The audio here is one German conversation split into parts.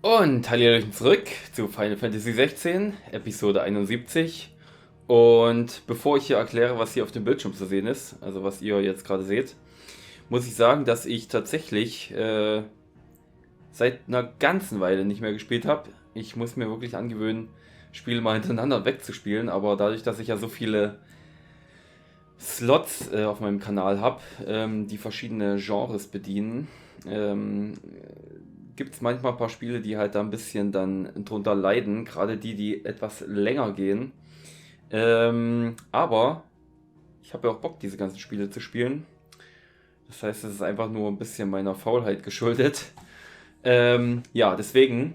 Und Hallöchen zurück zu Final Fantasy XVI, Episode 71. Und bevor ich hier erkläre, was hier auf dem Bildschirm zu sehen ist, also was ihr jetzt gerade seht, muss ich sagen, dass ich tatsächlich seit einer ganzen Weile nicht mehr gespielt habe. Ich muss mir wirklich angewöhnen, Spiele mal hintereinander wegzuspielen, aber dadurch, dass ich ja so viele Slots auf meinem Kanal habe, die verschiedene Genres bedienen, gibt es manchmal ein paar Spiele, die halt da ein bisschen dann drunter leiden, gerade die etwas länger gehen. Aber ich habe ja auch Bock, diese ganzen Spiele zu spielen. Das heißt, es ist einfach nur ein bisschen meiner Faulheit geschuldet. Ja, deswegen,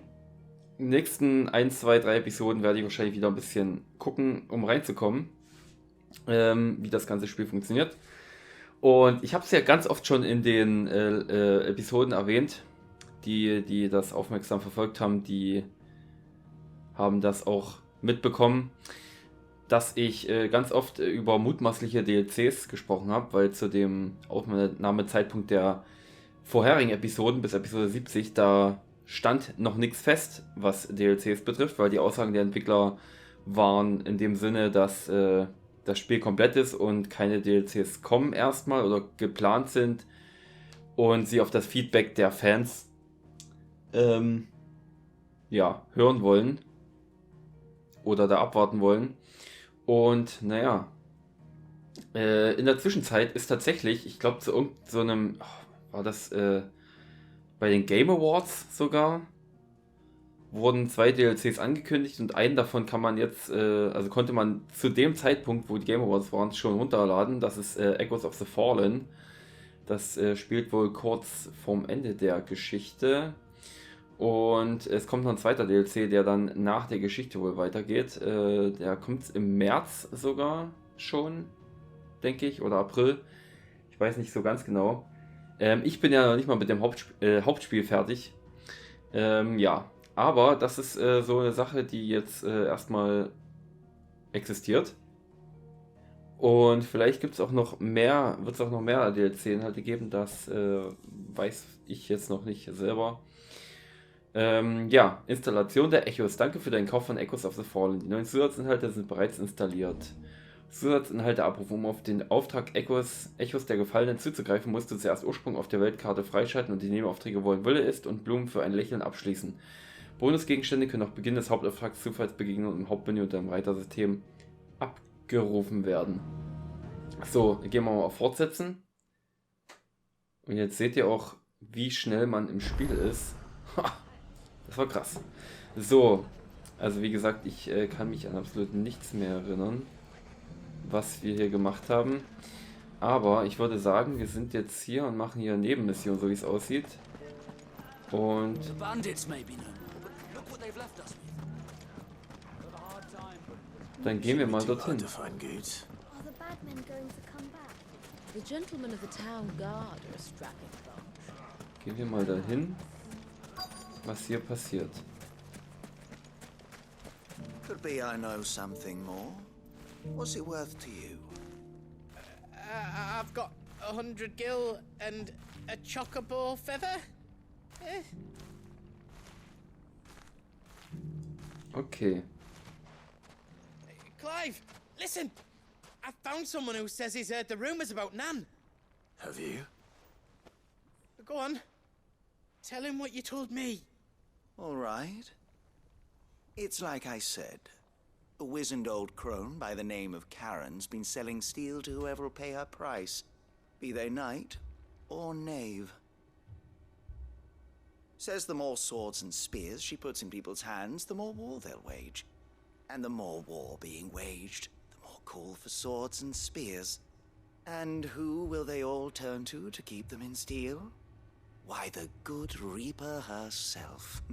in den nächsten 1, 2, 3 Episoden werde ich wahrscheinlich wieder ein bisschen gucken, um reinzukommen, wie das ganze Spiel funktioniert. Und ich habe es ja ganz oft schon in den Episoden erwähnt. Die das aufmerksam verfolgt haben, die haben das auch mitbekommen, dass ich ganz oft über mutmaßliche DLCs gesprochen habe, weil zu dem Aufnahmezeitpunkt der vorherigen Episoden bis Episode 70, da stand noch nichts fest, was DLCs betrifft, weil die Aussagen der Entwickler waren in dem Sinne, dass das Spiel komplett ist und keine DLCs kommen erstmal oder geplant sind und sie auf das Feedback der Fans ja, hören wollen oder da abwarten wollen. Und naja, in der Zwischenzeit ist tatsächlich, ich glaube, zu irgendeinem, war das bei den Game Awards sogar, wurden 2 DLCs angekündigt und einen davon kann man jetzt, also konnte man zu dem Zeitpunkt, wo die Game Awards waren, schon runterladen. Das ist Echoes of the Fallen. Das spielt wohl kurz vorm Ende der Geschichte. Und es kommt noch ein zweiter DLC, der dann nach der Geschichte wohl weitergeht. Der kommt im März sogar schon, denke ich, oder April. Ich weiß nicht so ganz genau. Ich bin ja noch nicht mal mit dem Hauptspiel fertig. Ja, aber das ist so eine Sache, die jetzt erstmal existiert. Und vielleicht gibt es auch noch mehr, wird es auch noch mehr DLC-Inhalte geben, das weiß ich jetzt noch nicht selber. Ja, Installation der Echos. Danke für deinen Kauf von Echoes of the Fallen. Die neuen Zusatzinhalte sind bereits installiert. Zusatzinhalte abrufen. Um auf den Auftrag Echos der Gefallenen zuzugreifen, musst du zuerst Ursprung auf der Weltkarte freischalten und die Nebenaufträge wollen Wille ist und Blumen für ein Lächeln abschließen. Bonusgegenstände können nach Beginn des Hauptauftrags Zufallsbegegnungen im Hauptmenü unter dem Reitersystem abgerufen werden. So, gehen wir mal auf Fortsetzen. Und jetzt seht ihr auch, wie schnell man im Spiel ist. Das war krass. So, also wie gesagt, ich kann mich an absolut nichts mehr erinnern, was wir hier gemacht haben. Aber ich würde sagen, wir sind jetzt hier und machen hier eine Nebenmission, so wie es aussieht. Und dann gehen wir mal dorthin. Gehen wir mal dahin, was hier passiert. Could be I know something more. What's it worth to you? I've got 100 gil and a chocobo feather. Okay. Clive, listen! I found someone who says he's heard the rumors about Nan. Have you? Go on. Tell him what you told me. All right. It's like I said. A wizened old crone by the name of Karen's been selling steel to whoever will pay her price, be they knight or knave. Says the more swords and spears she puts in people's hands, the more war they'll wage. And the more war being waged, the more call for swords and spears. And who will they all turn to keep them in steel? Why, the good Reaper herself.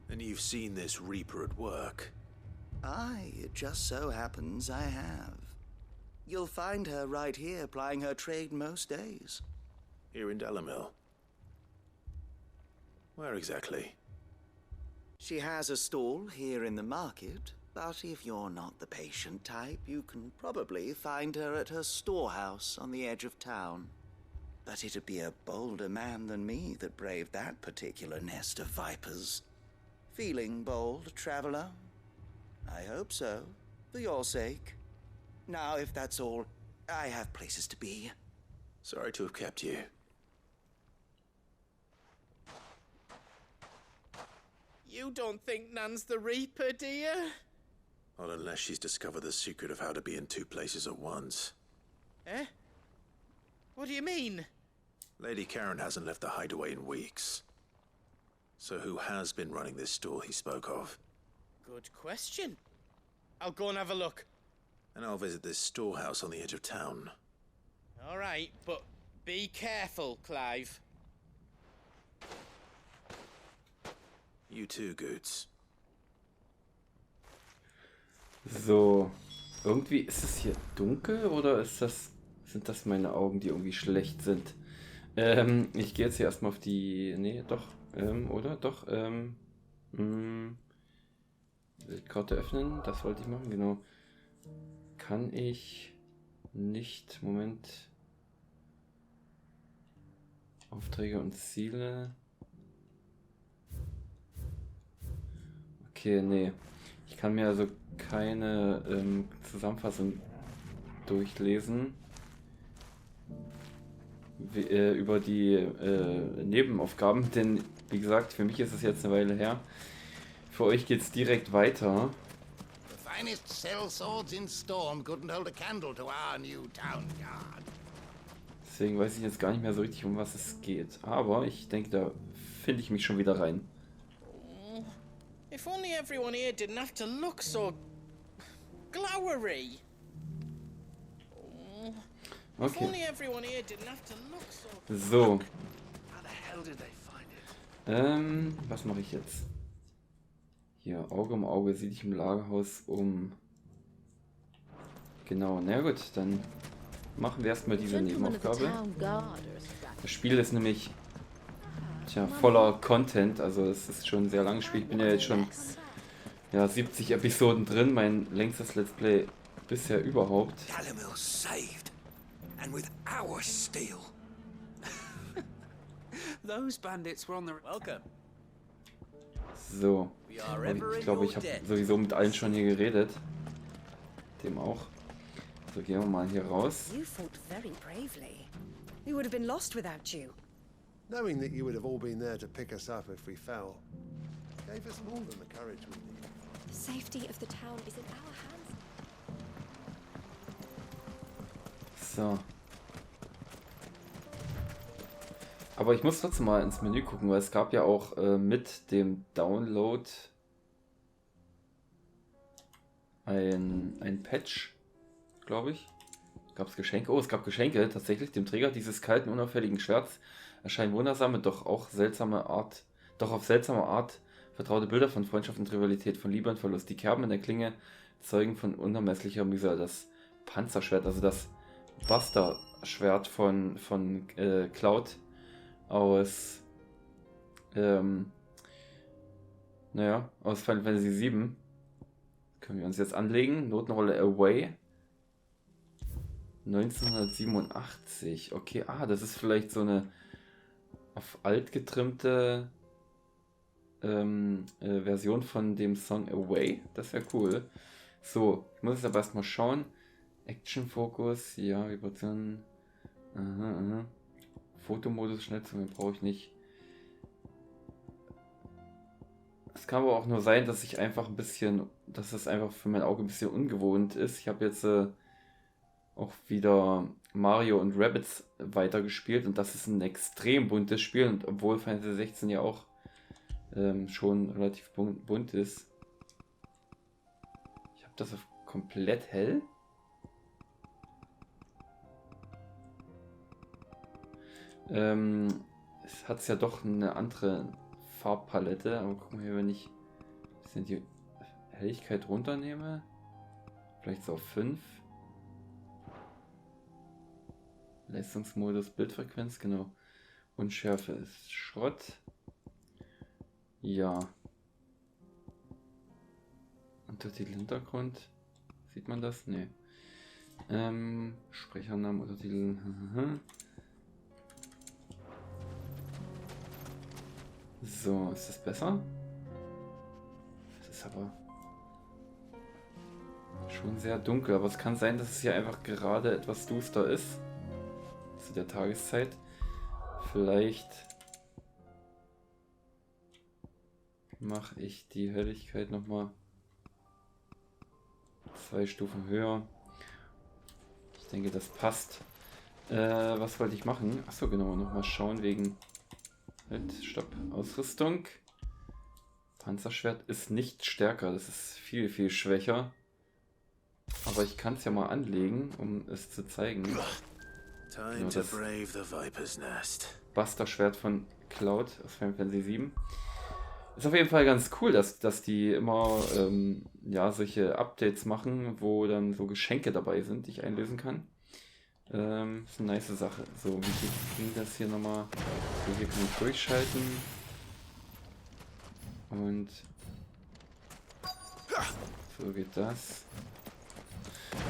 And you've seen this Reaper at work? Aye, it just so happens I have. You'll find her right here plying her trade most days. Here in Delamil? Where exactly? She has a stall here in the market, but if you're not the patient type, you can probably find her at her storehouse on the edge of town. But it'd be a bolder man than me that braved that particular nest of vipers. Feeling bold, traveler? I hope so, for your sake. Now, if that's all, I have places to be. Sorry to have kept you. You don't think Nan's the Reaper, do you? Not unless she's discovered the secret of how to be in two places at once. Eh? What do you mean? Lady Karen hasn't left the hideaway in weeks. So who has been running this store he spoke of? Good question. I'll go and have a look. And I'll visit this storehouse on the edge of town. All right, but be careful, Clive. You too, Goots. So, irgendwie ist es hier dunkel oder sind das meine Augen, die irgendwie schlecht sind? Ich gehe jetzt hier erstmal auf die, nee, doch, oder? Doch, Karte öffnen, das wollte ich machen, genau. Kann ich nicht, Moment, Aufträge und Ziele. Okay, nee. Ich kann mir also keine Zusammenfassung durchlesen über die Nebenaufgaben, denn wie gesagt, für mich ist es jetzt eine Weile her. Für euch geht's direkt weiter. The finest sellswords in Storm couldn't hold a candle to our new town guard. Deswegen weiß ich jetzt gar nicht mehr so richtig, um was es geht. Aber ich denke, da finde ich mich schon wieder rein. If only everyone here didn't have to look so glowery. If Okay. only everyone here didn't have to look so. So. How the hell did they find it? Was mache ich jetzt? Hier, Auge um Auge, sieh dich im Lagerhaus um. Genau, na gut, dann machen wir erstmal diese Nebenaufgabe. Das Spiel ist nämlich voller Content, also es ist schon ein sehr langes Spiel. Ich bin ja jetzt schon 70 Episoden drin, mein längstes Let's Play bisher überhaupt. Calamil's saved. And with our steel. Those bandits were on the welcome. So, ich glaube, ich habe sowieso mit allen schon hier geredet. Dem auch. So, gehen wir mal hier raus. You fought very bravely. We would have been lost without you. Knowing that you would have all been there to pick us up if we fell gave us more than the courage we needed. The safety of the town is in our hands. So. Aber ich muss trotzdem mal ins Menü gucken, weil es gab ja auch mit dem Download ein Patch, glaube ich. Gab es Geschenke? Oh, es gab Geschenke tatsächlich. Dem Träger dieses kalten, unauffälligen Schwerts erscheinen wundersame, doch auf seltsame Art vertraute Bilder von Freundschaft und Rivalität, von Liebe und Verlust. Die Kerben in der Klinge zeugen von unermesslicher Mühsal. Das Panzerschwert, also das Buster-Schwert von Cloud aus aus Final Fantasy VII. Können wir uns jetzt anlegen. Notenrolle Away. 1987. Okay, das ist vielleicht so eine auf alt getrimmte Version von dem Song Away. Das wäre cool. So, ich muss jetzt aber erstmal schauen. Action-Fokus, ja, Vibration. Fotomodus, Schnellzoomen brauche ich nicht. Es kann aber auch nur sein, dass ich einfach dass es einfach für mein Auge ein bisschen ungewohnt ist. Ich habe jetzt auch wieder Mario und Rabbids weitergespielt und das ist ein extrem buntes Spiel, und obwohl Final Fantasy 16 ja auch schon relativ bunt ist. Ich habe das auf komplett hell. Es hat ja doch eine andere Farbpalette, aber guck mal hier, wenn ich ein bisschen die Helligkeit runternehme, vielleicht so auf 5. Leistungsmodus, Bildfrequenz, genau. Unschärfe ist Schrott. Ja. Untertitel Hintergrund. Sieht man das? Nee. Sprechernamen, Untertitel. So, ist das besser? Das ist aber schon sehr dunkel, aber es kann sein, dass es hier einfach gerade etwas duster ist. Zu der Tageszeit. Vielleicht mache ich die Helligkeit nochmal 2 Stufen höher. Ich denke, das passt. Was wollte ich machen? Achso, genau, nochmal schauen wegen... Halt, stopp, Ausrüstung. Panzerschwert ist nicht stärker, das ist viel, viel schwächer. Aber ich kann es ja mal anlegen, um es zu zeigen. Genau, das Buster-Schwert von Cloud aus Final Fantasy VII. Ist auf jeden Fall ganz cool, dass die immer ja, solche Updates machen, wo dann so Geschenke dabei sind, die ich einlösen kann. Ist eine nice Sache. So, wie ging das hier nochmal? So, hier kann ich durchschalten. Und so geht das.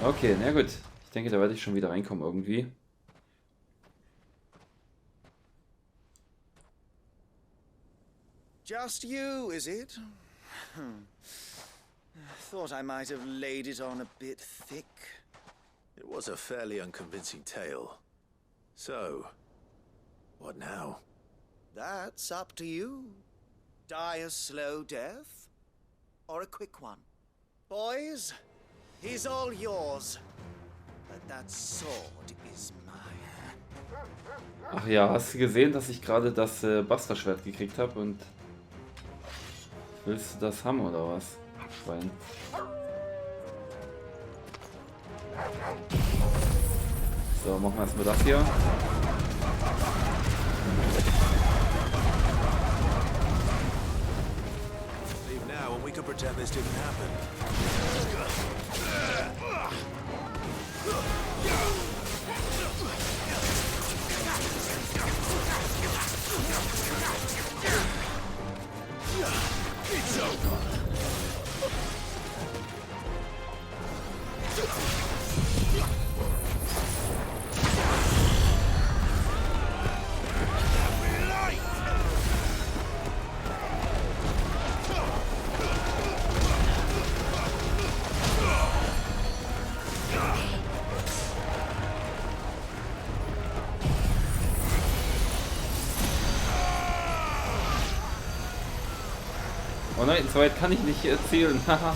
Okay, na gut. Ich denke, da werde ich schon wieder reinkommen irgendwie. Just you, is it? Thought I might have laid it on a bit thick. It was a fairly unconvincing tale. So, what now? That's up to you. Die a slow death, or a quick one. Boys, he's all yours. But that sword is mine. Ach ja, hast du gesehen, dass ich gerade das Buster-Schwert gekriegt habe und willst du das haben oder was? Schwein. So, machen wir erstmal das hier. Leave now and we can pretend this didn't happen. It's over. Oh nein, so weit kann ich nicht erzählen. Haha.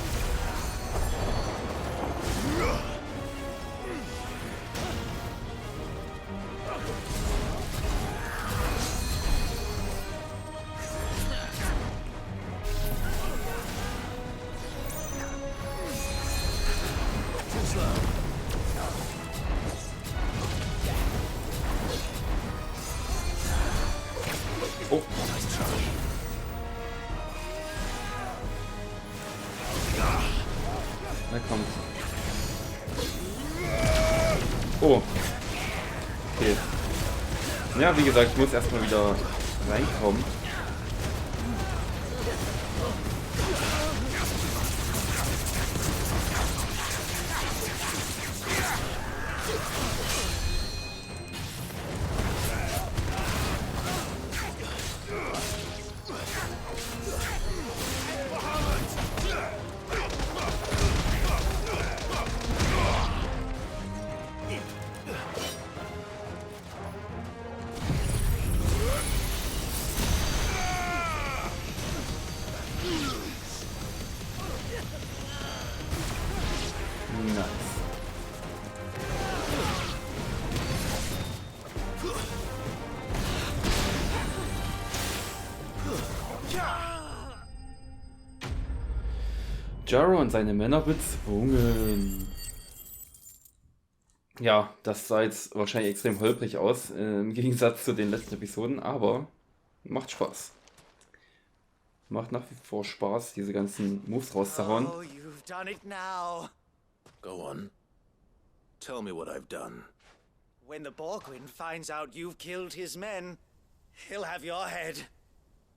Oh. Na kommt. Oh. Okay. Ja, wie gesagt, ich muss erstmal wieder reinkommen. Jaro und seine Männer bezwungen. Ja, das sah jetzt wahrscheinlich extrem holprig aus, im Gegensatz zu den letzten Episoden, aber macht Spaß. Macht nach wie vor Spaß, diese ganzen Moves rauszuhauen. Oh, you've done it now. Go on. Tell me what I've done. When the Borgwin finds out you've killed his men, he'll have your head.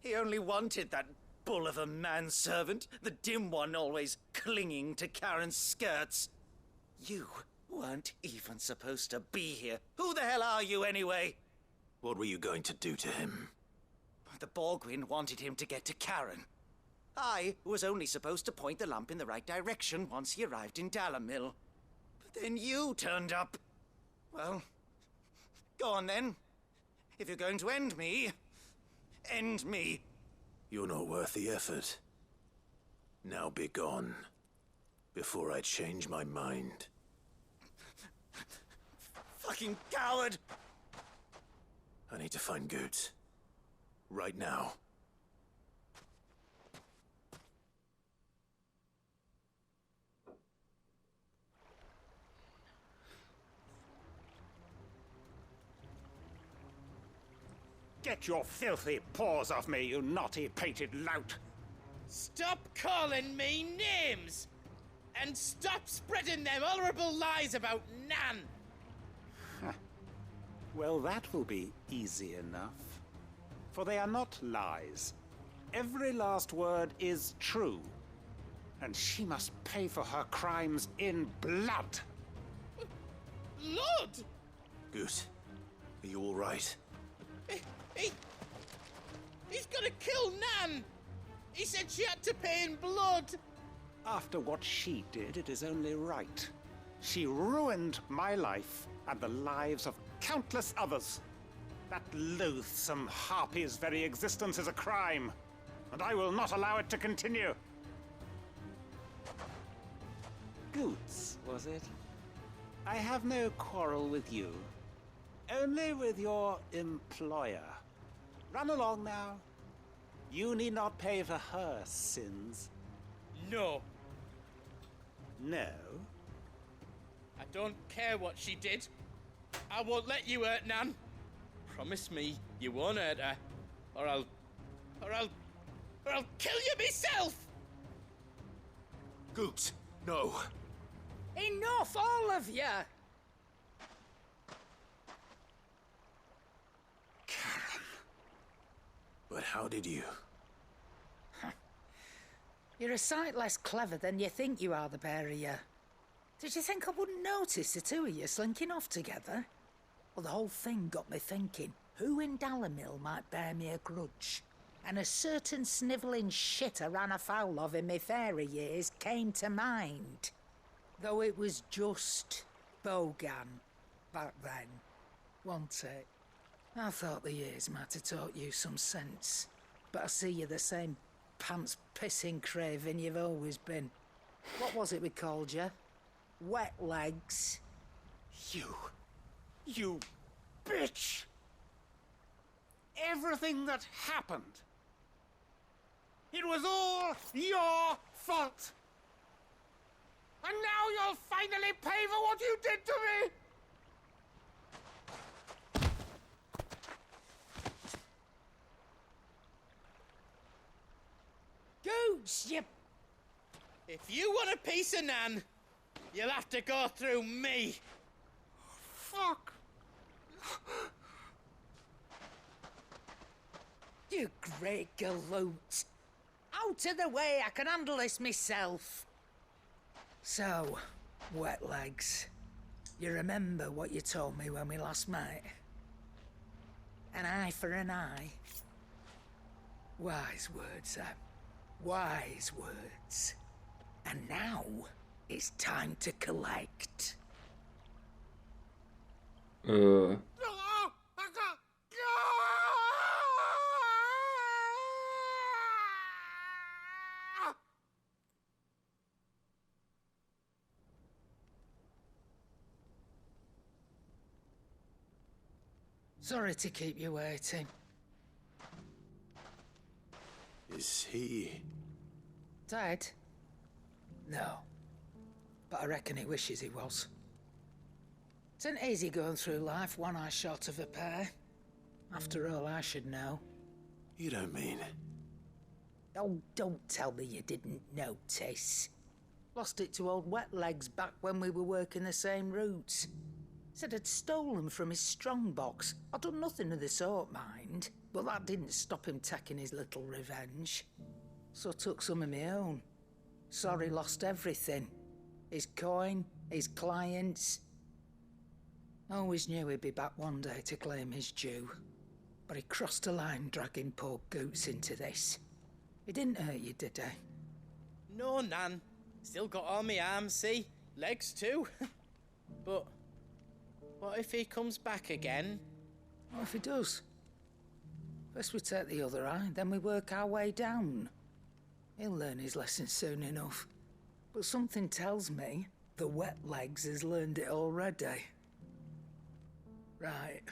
He only wanted that bull of a manservant, the dim one always clinging to Karen's skirts. You weren't even supposed to be here. Who the hell are you anyway? What were you going to do to him? The Borgwyn wanted him to get to Karen. I was only supposed to point the lamp in the right direction once he arrived in Dalamil. But then you turned up. Well, go on then. If you're going to end me, end me. You're not worth the effort. Now be gone, before I change my mind. Fucking coward! I need to find Goots. Right now. Get your filthy paws off me, you naughty-pated lout! Stop calling me names! And stop spreading them horrible lies about Nan! Well, that will be easy enough. For they are not lies. Every last word is true. And she must pay for her crimes in blood. Lord! Goot, are you all right? He's gonna kill Nan! He said she had to pay in blood! After what she did, it is only right. She ruined my life and the lives of countless others. That loathsome harpy's very existence is a crime, and I will not allow it to continue. Goots, was it? I have no quarrel with you. Only with your employer. Run along now. You need not pay for her sins. No. No? I don't care what she did. I won't let you hurt Nan. Promise me you won't hurt her, or I'll kill you myself! Goot, no. Enough, all of you! Karen. But how did you? You're a sight less clever than you think you are, the pair of you. Did you think I wouldn't notice the two of you slinking off together? Well, the whole thing got me thinking, who in Dalamil might bear me a grudge? And a certain snivelling shit I ran afoul of in my fairy years came to mind. Though it was just Bogan back then, wasn't it? I thought the years might have taught you some sense, but I see you're the same pants-pissing craven you've always been. What was it we called you? Wet legs? You bitch! Everything that happened, it was all your fault! And now you'll finally pay for what you did to me! Goots, you... If you want a piece of Nan, you'll have to go through me. Fuck! You great galoot. Out of the way, I can handle this myself. So, wet legs, you remember what you told me when we last met? An eye for an eye. Wise words, Sam. Wise words. And now, it's time to collect. Sorry to keep you waiting. Is he... Dead? No. But I reckon he wishes he was. It isn't easy going through life one eye short of a pair. After all, I should know. You don't mean... Oh, don't tell me you didn't notice. Lost it to old Wet Legs back when we were working the same routes. Said I'd stolen from his strongbox. I'd done nothing of the sort, mind. But that didn't stop him taking his little revenge. So I took some of my own. Sorry, lost everything. His coin, his clients. Always knew he'd be back one day to claim his due. but he crossed a line dragging poor Goots into this. He didn't hurt you, did he? No, Nan. Still got all my arms, see? Legs too. But what if he comes back again? What if he does? First we take the other eye, then we work our way down. He'll learn his lesson soon enough. But something tells me the wet legs has learned it already. Right.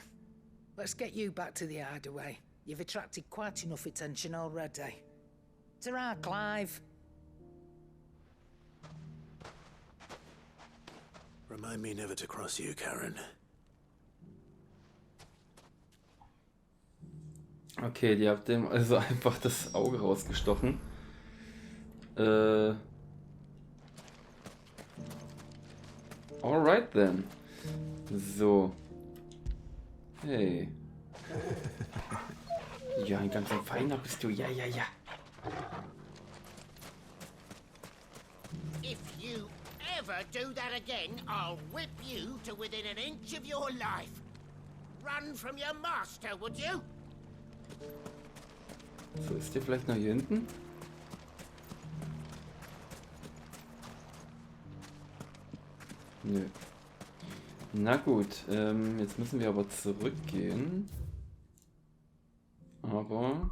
Let's get you back to the hideaway. You've attracted quite enough attention already. Ta-ra, Clive. Remind me never to cross you, Karen. Okay, die habt dem also einfach das Auge rausgestochen. Alright then. So. Hey. Ja, ein ganzer Feiner bist du. Ja, ja, ja. If you ever do that again, I'll whip you to within an inch of your life. Run from your master, would you? So, ist der vielleicht noch hier hinten? Nö. Na gut, jetzt müssen wir aber zurückgehen. Aber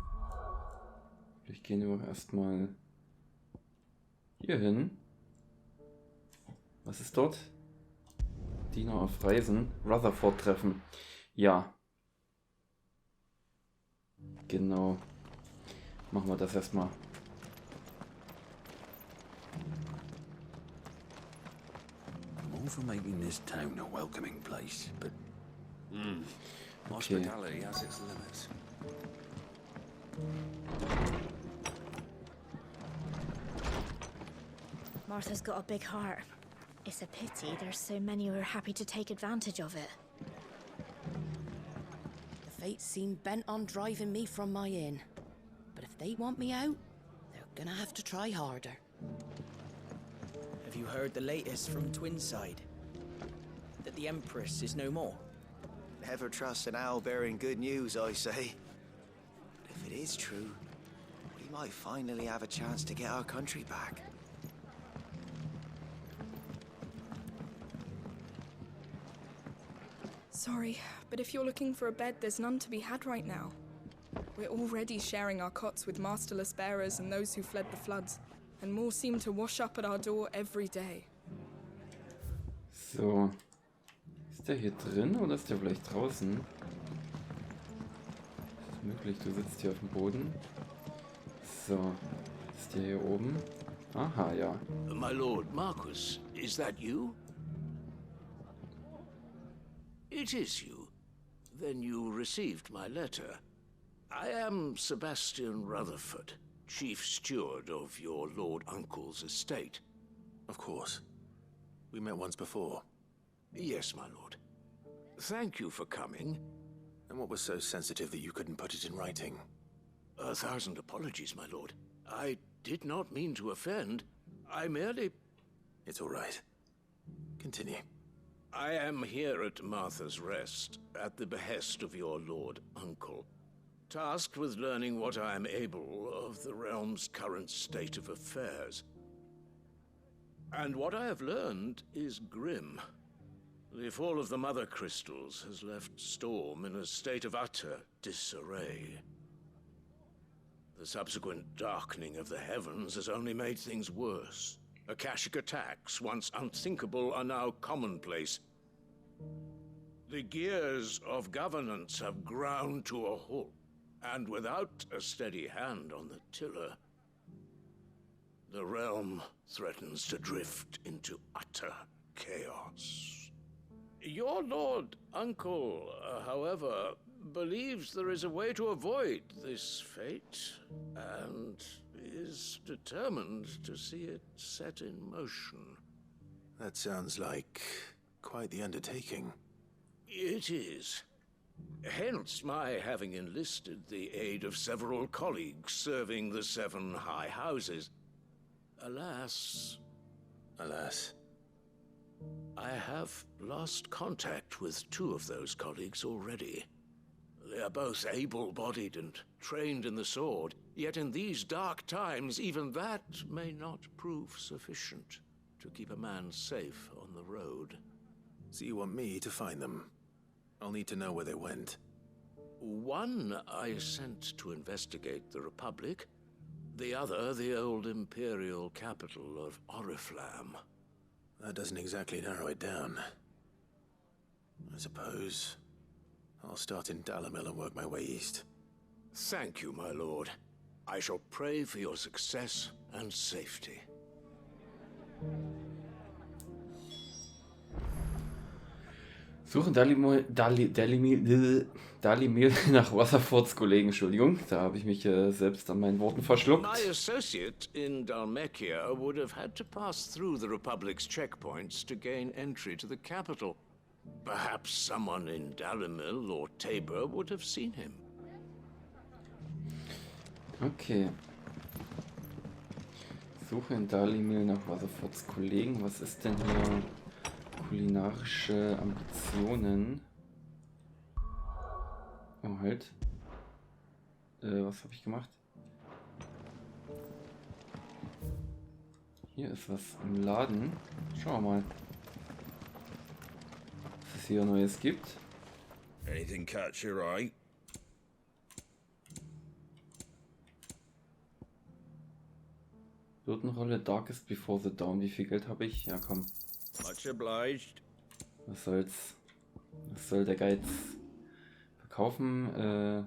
vielleicht gehen wir auch erstmal hier hin. Was ist dort? Diener auf Reisen. Rutherford treffen. Ja. Genau. Machen wir das erstmal. I'm all for making this town a welcoming place, but Okay. hospitality has its limits. Martha's got a big heart. It's a pity there's so many who are happy to take advantage of it. The fates seem bent on driving me from my inn. But if they want me out, they're gonna have to try harder. Have you heard the latest from Twinside? That the Empress is no more? Never trust an owl bearing good news, I say. But if it is true, we might finally have a chance to get our country back. Sorry, but if you're looking for a bed, there's none to be had right now. We're already sharing our cots with masterless bearers and those who fled the floods, and more seem to wash up at our door every day. So. Ist der hier drin oder ist der vielleicht draußen? Ist möglich, du sitzt hier auf dem Boden. So. Ist der hier oben? Aha, ja. My lord Marquis, is that you? It is you. Then you received my letter. I am Sebastian Rutherford, chief steward of your lord uncle's estate. Of course. We met once before. Yes, my lord. Thank you for coming. And what was so sensitive that you couldn't put it in writing? 1,000 apologies, my lord. I did not mean to offend. I merely... It's all right. Continue. I am here at Martha's Rest, at the behest of your lord uncle, tasked with learning what I am able of the realm's current state of affairs. And what I have learned is grim. The fall of the Mother Crystals has left Storm in a state of utter disarray. The subsequent darkening of the heavens has only made things worse. Akashic attacks, once unthinkable, are now commonplace. The gears of governance have ground to a halt, and without a steady hand on the tiller, the realm threatens to drift into utter chaos. Your lord uncle, however, believes there is a way to avoid this fate, and is determined to see it set in motion. That sounds like quite the undertaking. It is. Hence my having enlisted the aid of several colleagues serving the 7 high houses. Alas... Alas. I have lost contact with 2 of those colleagues already. They are both able-bodied and trained in the sword, yet in these dark times, even that may not prove sufficient to keep a man safe on the road. So you want me to find them? I'll need to know where they went. One I sent to investigate the Republic, the other the old Imperial capital of Oriflamme. That doesn't exactly narrow it down. I suppose I'll start in Dalamil and work my way east. Thank you, my lord. I shall pray for your success and safety. Suchen Dalimil nach Rutherfords Kollegen, Entschuldigung, da habe ich mich selbst an meinen Worten verschluckt. My associate in Dhalmekia would have had to pass through the Republic's checkpoints to gain entry to the capital. Perhaps someone in Dalamil or Tabor would have seen him. Okay. Suche in Dalimil nach Rutherfords Kollegen. Was ist denn hier? Kulinarische Ambitionen. Oh, halt. Was habe ich gemacht? Hier ist was im Laden. Schauen wir mal, was es hier Neues gibt. Anything catch your eye? Hürdenrolle Darkest Before the Dawn. Wie viel Geld habe ich? Ja, komm. Much obliged. Was soll's? Was soll der Geiz? Verkaufen,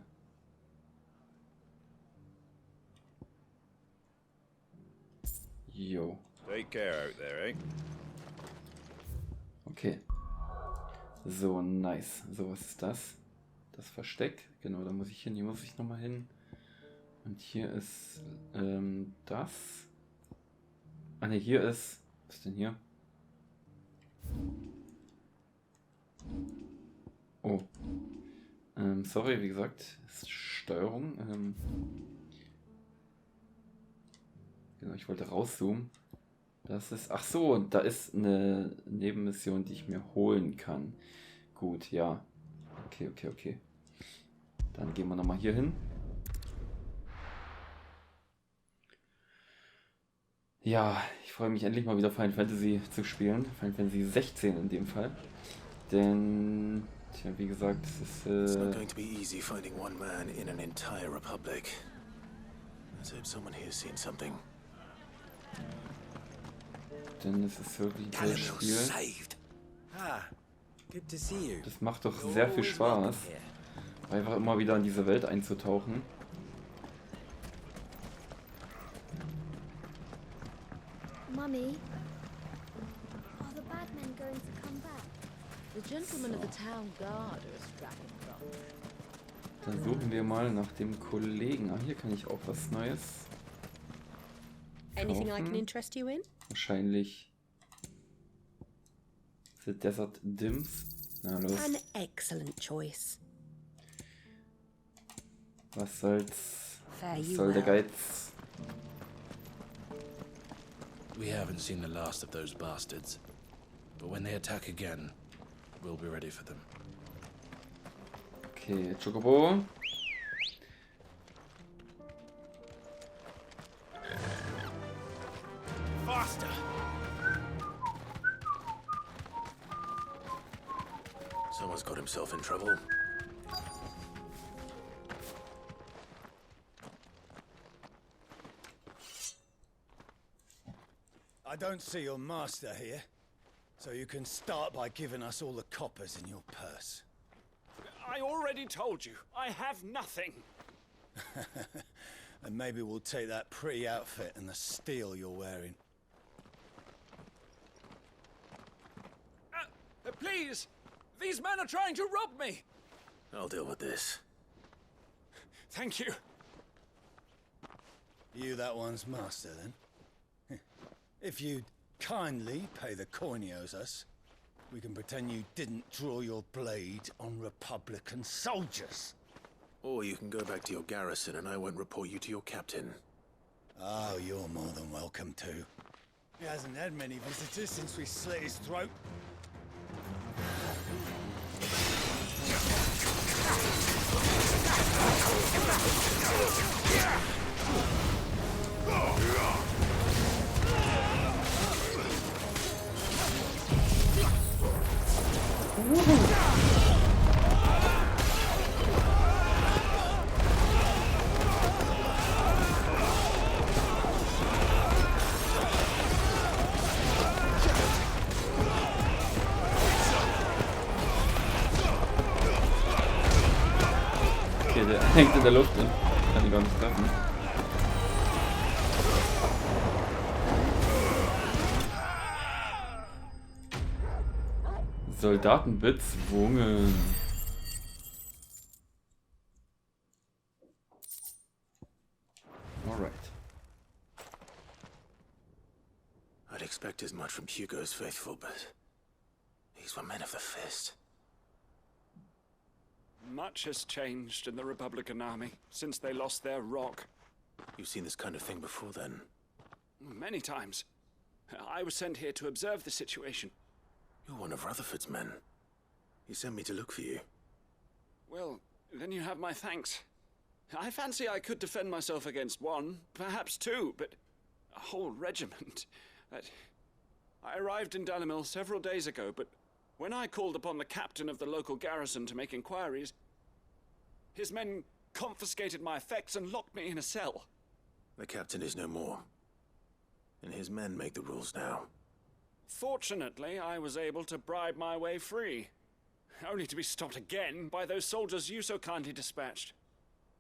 Jo. Take care out there, eh? Okay. So, nice. So, was ist das? Das Versteck. Genau, da muss ich hin. Hier muss ich nochmal hin. Und hier ist das. Ah ne, hier ist... Was ist denn hier? Oh. Sorry, wie gesagt, ist Steuerung. Genau, ich wollte rauszoomen. Das ist... Ach so, und da ist eine Nebenmission, die ich mir holen kann. Gut, ja. Okay. Dann gehen wir nochmal hier hin. Ja, ich freue mich endlich mal wieder Final Fantasy zu spielen. Final Fantasy 16 in dem Fall. Denn, tja, wie gesagt, es ist... It's not going to be easy finding one man in an entire republic. Let's hope someone here's seen something. Denn es ist wirklich ein Spiel. Good to see you. Das macht doch sehr viel Spaß, einfach immer wieder in diese Welt einzutauchen. Mummy, are the bad men going to come back? The gentlemen of the town guard are a strapping bunch. Dann suchen wir mal nach dem Kollegen. Ah, hier kann ich auch was Neues Anything I can kaufen. interest you in? Wahrscheinlich The Desert Dims. Na los. An excellent choice. Was soll's? Fare Was you soll der well. Geiz? We haven't seen the last of those bastards. But when they attack again, we'll be ready for them. Okay, Chocobo. Faster! Someone's got himself in trouble. I don't see your master here, so you can start by giving us all the coppers in your purse. I already told you, I have nothing. And maybe we'll take that pretty outfit and the steel you're wearing. Please! These men are trying to rob me! I'll deal with this. Thank you. You that one's master, then? If you'd kindly pay the coin he owes us, we can pretend you didn't draw your blade on Republican soldiers. Or you can go back to your garrison and I won't report you to your captain. Oh, you're more than welcome to. He hasn't had many visitors since we slit his throat. Okay, der hängt in der Luft und kann ihn gar nicht treffen. Soldaten bezwungen. Alright. I'd expect as much from Hugo's faithful, but these were men of the fist. Much has changed in the Republican army since they lost their rock. You've seen this kind of thing before, then? Many times. I was sent here to observe the situation. You're one of Rutherford's men. He sent me to look for you. Well, then you have my thanks. I fancy I could defend myself against one, perhaps two, but a whole regiment. I arrived in Dalimil several days ago, but when I called upon the captain of the local garrison to make inquiries, his men confiscated my effects and locked me in a cell. The captain is no more, and his men make the rules now. Fortunately, I was able to bribe my way free, only to be stopped again by those soldiers you so kindly dispatched.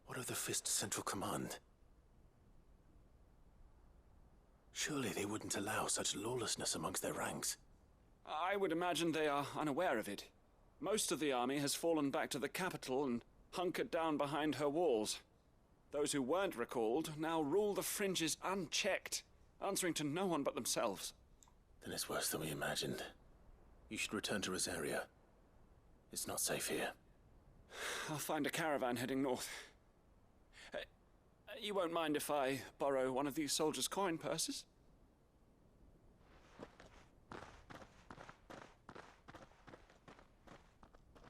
What of the Fist's central command? Surely they wouldn't allow such lawlessness amongst their ranks. I would imagine they are unaware of it. Most of the army has fallen back to the capital and hunkered down behind her walls. Those who weren't recalled now rule the fringes unchecked, answering to no one but themselves. Then it's worse than we imagined. You should return to Rosaria. It's not safe here. I'll find a caravan heading north. You won't mind if I borrow one of these soldiers' coin purses?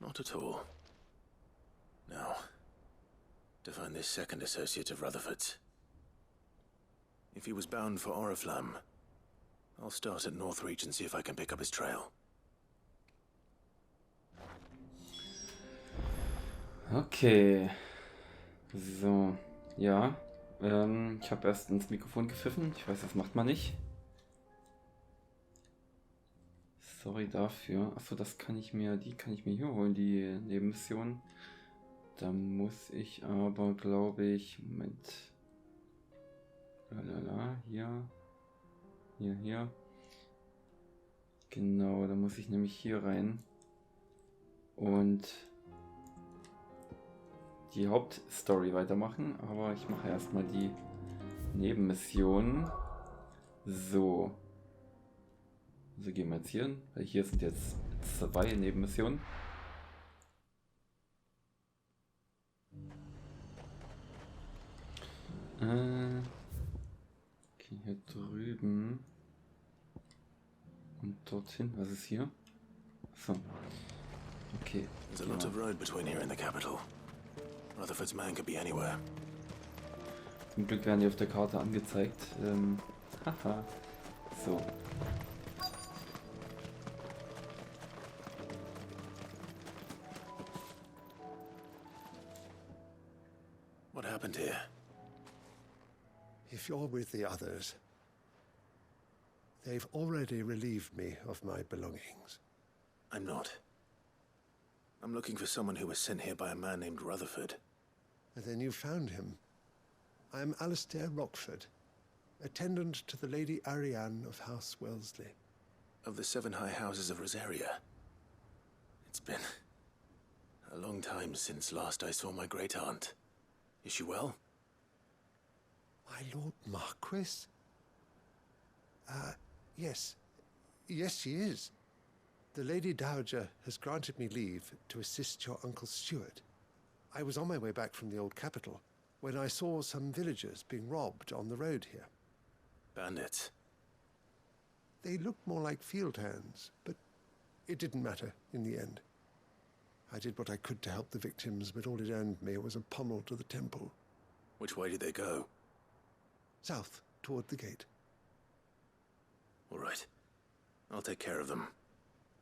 Not at all. Now, to find this second associate of Rutherford's. If he was bound for Oriflamme, I'll start at Northreach and see if I can pick up his trail. Okay. So, ja. Ich habe erst ins Mikrofon gepfiffen. Ich weiß, das macht man nicht. Sorry dafür. Achso, das kann ich mir, die kann ich mir hier holen, die Nebenmission. Da muss ich aber, glaube ich, Moment. Hier. Hier. Genau, da muss ich nämlich hier rein. Und die Hauptstory weitermachen. Aber ich mache erstmal die Nebenmissionen. So. Also gehen wir jetzt hier hin, weil hier sind jetzt 2 Nebenmissionen. Okay, hier drüben. Und dorthin, was ist hier? So. Okay. There's a lot of road between here and the capital. Rutherford's man could be anywhere. Zum Glück werden die auf der Karte angezeigt. Haha. So. What happened here? If you're with the others, they've already relieved me of my belongings. I'm not. I'm looking for someone who was sent here by a man named Rutherford. And then you found him. I'm Alistair Rockford, attendant to the Lady Ariane of House Wellesley. Of the 7 high houses of Rosaria. It's been a long time since last I saw my great-aunt. Is she well? My Lord Marquis? Yes. Yes, she is. The Lady Dowager has granted me leave to assist your Uncle Stuart. I was on my way back from the old capital when I saw some villagers being robbed on the road here. Bandits? They looked more like field hands, but it didn't matter in the end. I did what I could to help the victims, but all it earned me was a pommel to the temple. Which way did they go? South, toward the gate. All right. I'll take care of them.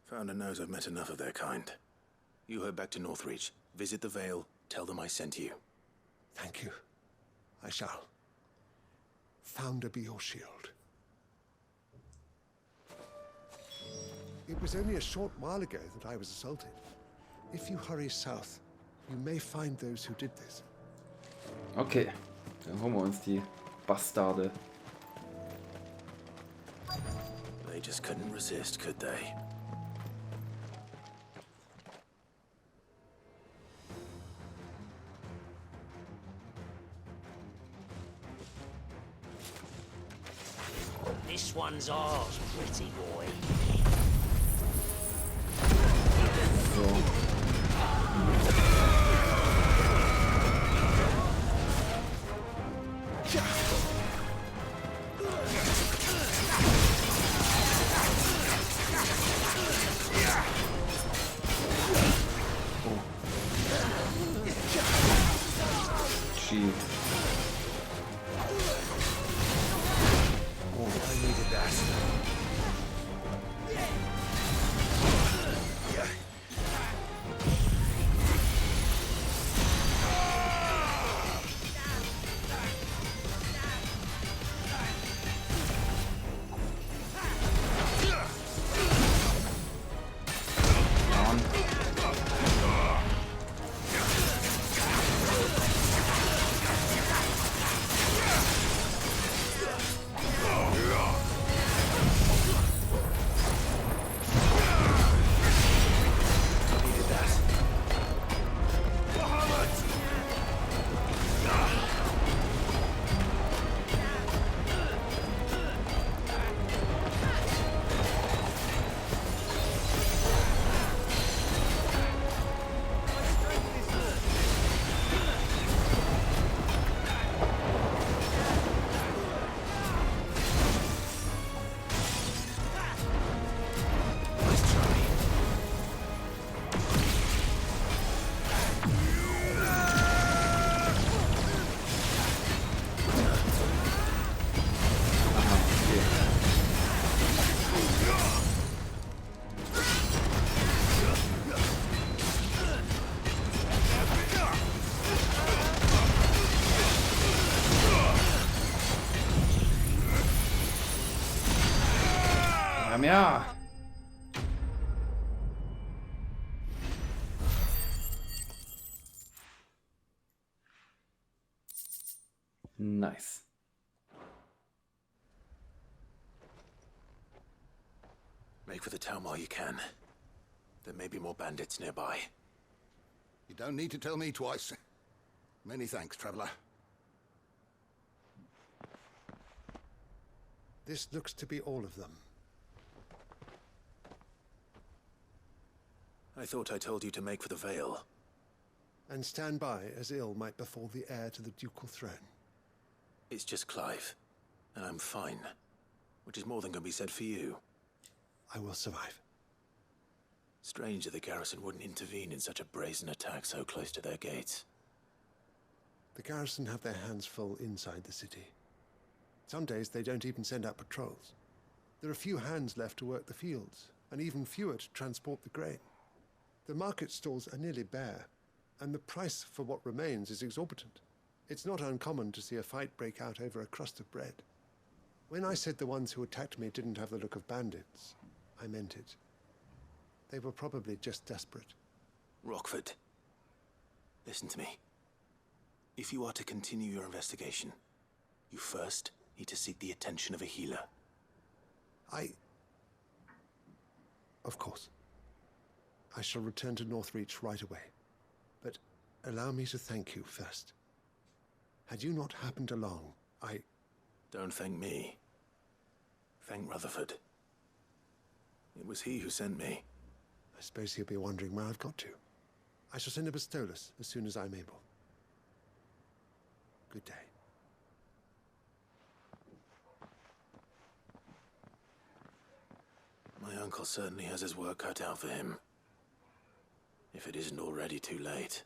Founder knows I've met enough of their kind. You head back to Northreach, visit the Vale, tell them I sent you. Thank you. I shall. Founder be your shield. It was only a short while ago that I was assaulted. If you hurry south, you may find those who did this. Okay, dann holen wir uns die Bastarde. They just couldn't resist, could they? This one's ours, pretty boy. Gee. I needed that. Ja. Nice. Make for the town while you can. There may be more bandits nearby. You don't need to tell me twice. Many thanks, traveler. This looks to be all of them. I thought I told you to make for the Vale. And stand by as ill might befall the heir to the ducal throne. It's just Clive, and I'm fine. Which is more than can be said for you. I will survive. Strange that the garrison wouldn't intervene in such a brazen attack so close to their gates. The garrison have their hands full inside the city. Some days they don't even send out patrols. There are few hands left to work the fields, and even fewer to transport the grain. The market stalls are nearly bare, and the price for what remains is exorbitant. It's not uncommon to see a fight break out over a crust of bread. When I said the ones who attacked me didn't have the look of bandits, I meant it. They were probably just desperate. Rockford, listen to me. If you are to continue your investigation, you first need to seek the attention of a healer. Of course. I shall return to Northreach right away. But allow me to thank you first. Had you not happened along, Don't thank me. Thank Rutherford. It was he who sent me. I suppose he'll be wondering where I've got to. I shall send a Bastolus as soon as I'm able. Good day. My uncle certainly has his work cut out for him. If it isn't already too late.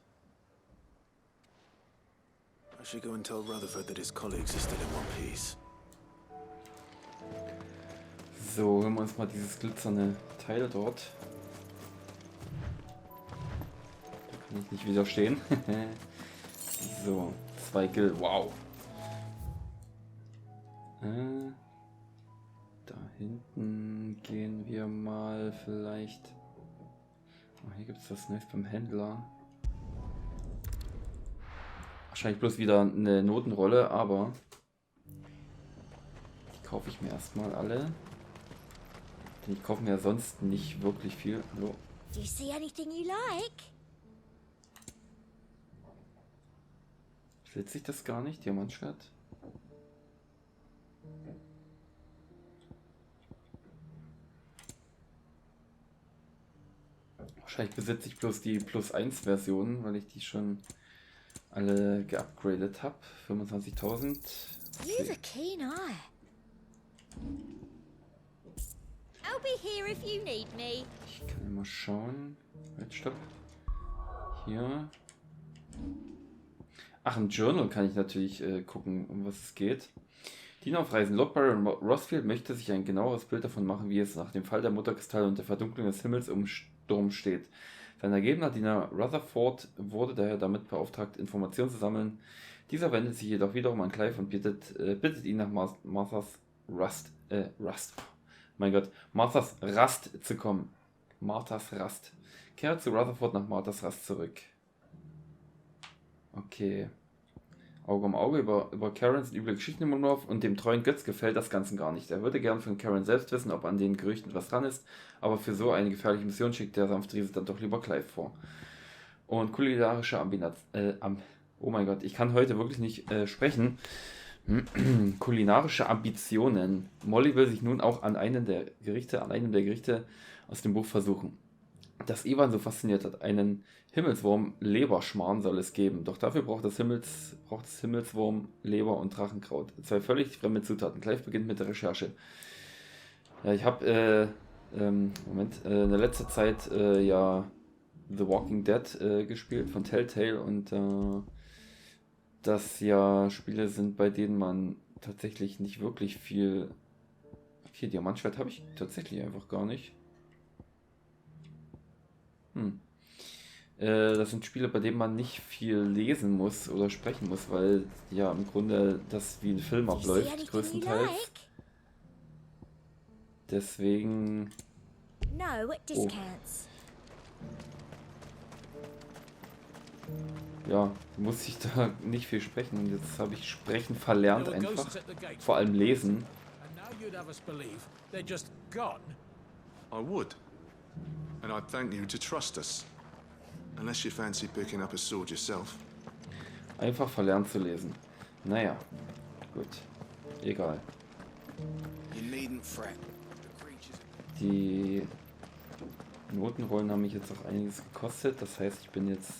I should go and tell Rutherford that his colleagues are still in one piece. So, hören wir uns mal dieses glitzernde Teil dort. Da kann ich nicht widerstehen. So, 2 Gil, wow. Da hinten gehen wir mal vielleicht... Oh, hier gibt es was Neues beim Händler. Wahrscheinlich bloß wieder eine Notenrolle, aber die kaufe ich mir erstmal alle. Denn ich kaufe mir ja sonst nicht wirklich viel. Hallo. Do you see anything you like? Setzt sich das gar nicht? Diamantschwert? Wahrscheinlich besitze ich bloß die Plus-1 Version, weil ich die schon alle geupgradet habe. 25.000. You've a keen eye. I'll be here if you need me. Ich kann immer schauen. Halt, stopp. Hier. Ach, im Journal kann ich natürlich gucken, um was es geht. Diener auf Reisen. Lord Byron Rossfield möchte sich ein genaueres Bild davon machen, wie es nach dem Fall der Mutterkristalle und der Verdunklung des Himmels um Sturm steht. Sein ergebener Diener Rutherford wurde daher damit beauftragt, Informationen zu sammeln. Dieser wendet sich jedoch wiederum an Clive und bittet ihn nach Marthas Rast zu kommen. Marthas Rast. Kehrt zu Rutherford nach Marthas Rast zurück. Okay. Auge um Auge über Karen sind üble Geschichten im Umlauf und dem treuen Götz gefällt das Ganze gar nicht. Er würde gern von Karen selbst wissen, ob an den Gerüchten was dran ist, aber für so eine gefährliche Mission schickt der sanftriese dann doch lieber Clive vor. Und kulinarische oh mein Gott, ich kann heute wirklich nicht sprechen. Kulinarische Ambitionen. Molly will sich nun auch an einem der Gerichte aus dem Buch versuchen. Das Ivan so fasziniert hat, einen Himmelswurm Leberschmarrn soll es geben. Doch dafür braucht das Himmelswurm Leber und Drachenkraut. 2 völlig fremde Zutaten. Clive beginnt mit der Recherche. Ja, ich habe in der letzten Zeit ja The Walking Dead gespielt von Telltale und das ja Spiele sind, bei denen man tatsächlich nicht wirklich viel... Okay, Diamantschwert habe ich tatsächlich einfach gar nicht. Das sind Spiele, bei denen man nicht viel lesen muss oder sprechen muss, weil ja im Grunde das wie ein Film abläuft, größtenteils. Deswegen... Oh. Ja, muss ich da nicht viel sprechen und jetzt habe ich Sprechen verlernt einfach. Vor allem Lesen. I would. And I'd thank you to trust us. Unless you fancy picking up a sword yourself. Einfach verlernt zu lesen. Naja, gut. Egal. Die Notenrollen haben mich jetzt auch einiges gekostet. Das heißt, ich bin jetzt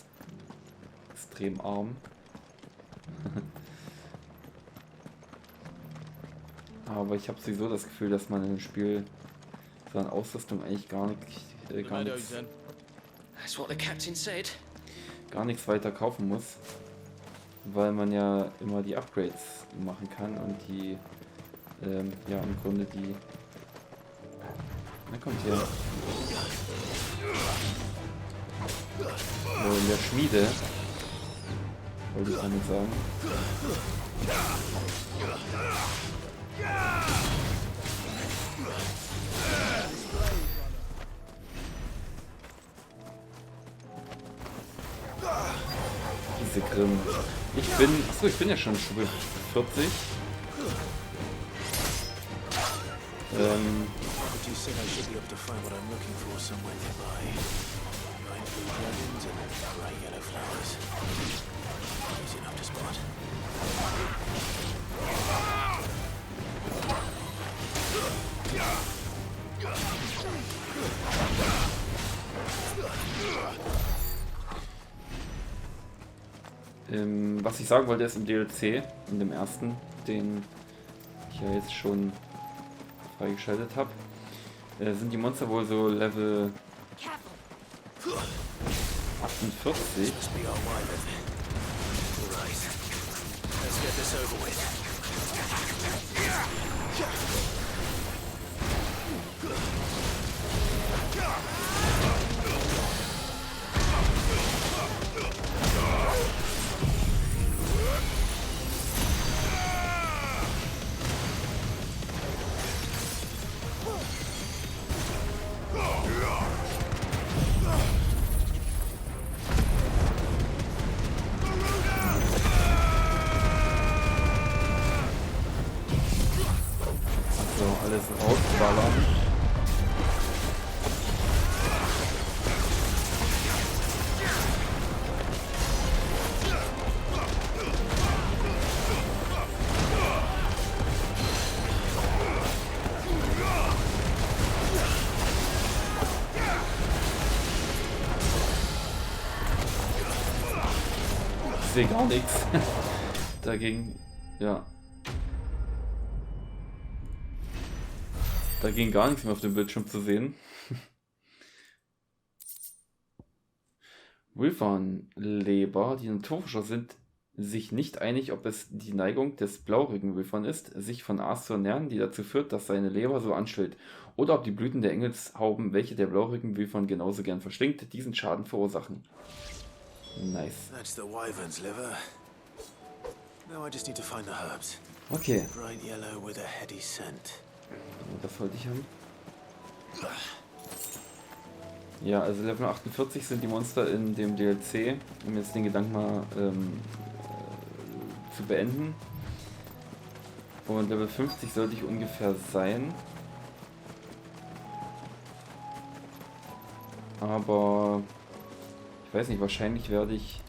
extrem arm. Aber ich habe sowieso das Gefühl, dass man im Spiel so an Ausrüstung eigentlich gar nichts weiter kaufen muss, weil man ja immer die Upgrades machen kann und die ja im Grunde die... Na kommt hier in der Schmiede, wollte ich damit sagen. Diese Grimm. Ich bin ja schon Stufe 40. Was ich sagen wollte, ist im DLC, in dem ersten, den ich ja jetzt schon freigeschaltet habe, sind die Monster wohl so Level 48. get this over with. Alles rausballern. Ich sehe gar nichts. Dagegen, ja. Da ging gar nichts mehr auf dem Bildschirm zu sehen. Wyvern-Leber, die Naturforscher sind sich nicht einig, ob es die Neigung des Blaurücken-Wyvern ist, sich von Aas zu ernähren, die dazu führt, dass seine Leber so anschwillt, oder ob die Blüten der Engelshauben, welche der Blaurücken-Wyvern genauso gern verschlingt, diesen Schaden verursachen. Nice. That's the wyvern's liver. Now I just need to find the herbs. Okay. Bright yellow with a heady scent. Das wollte ich haben. Ja, also Level 48 sind die Monster in dem DLC, um jetzt den Gedanken mal zu beenden. Und Level 50 sollte ich ungefähr sein. Aber ich weiß nicht, wahrscheinlich werde ich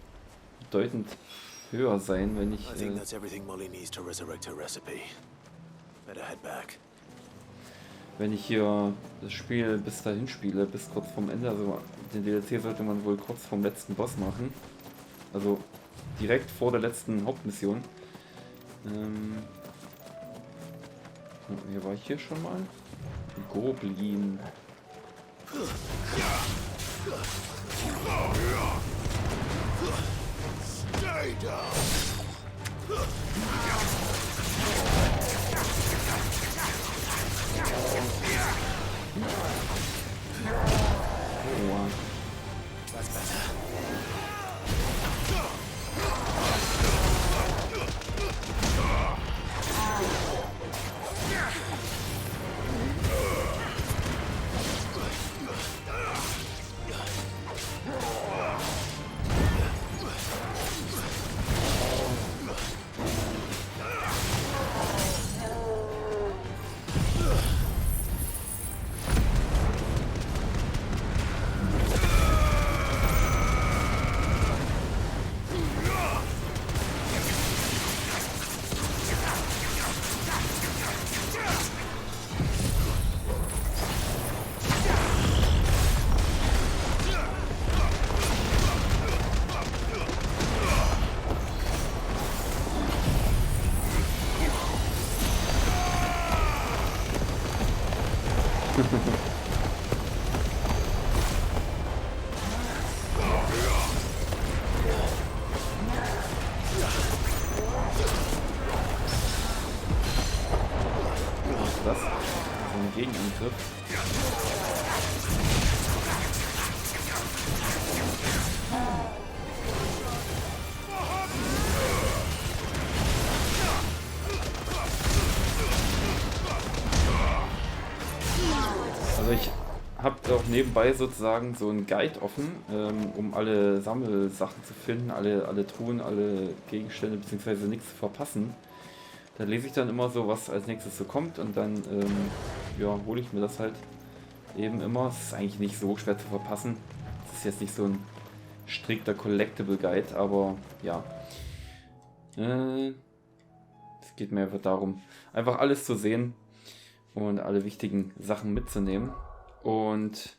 bedeutend höher sein, wenn ich... I think that's everything Molly needs to resurrect her recipe. Better head back. Wenn ich hier das Spiel bis dahin spiele, bis kurz vorm Ende, also den DLC sollte man wohl kurz vorm letzten Boss machen. Also direkt vor der letzten Hauptmission. Hier war ich hier schon mal. Goblin. Stay down. That's better. Das ist ein Gegenangriff. Also ich habe auch nebenbei sozusagen so einen Guide offen, um alle Sammelsachen zu finden, alle Truhen, alle Gegenstände bzw. nichts zu verpassen. Da lese ich dann immer so, was als nächstes so kommt und dann ja, hole ich mir das halt eben immer. Es ist eigentlich nicht so schwer zu verpassen. Es ist jetzt nicht so ein strikter Collectible Guide, aber ja. Es geht mir einfach darum, einfach alles zu sehen und alle wichtigen Sachen mitzunehmen. Und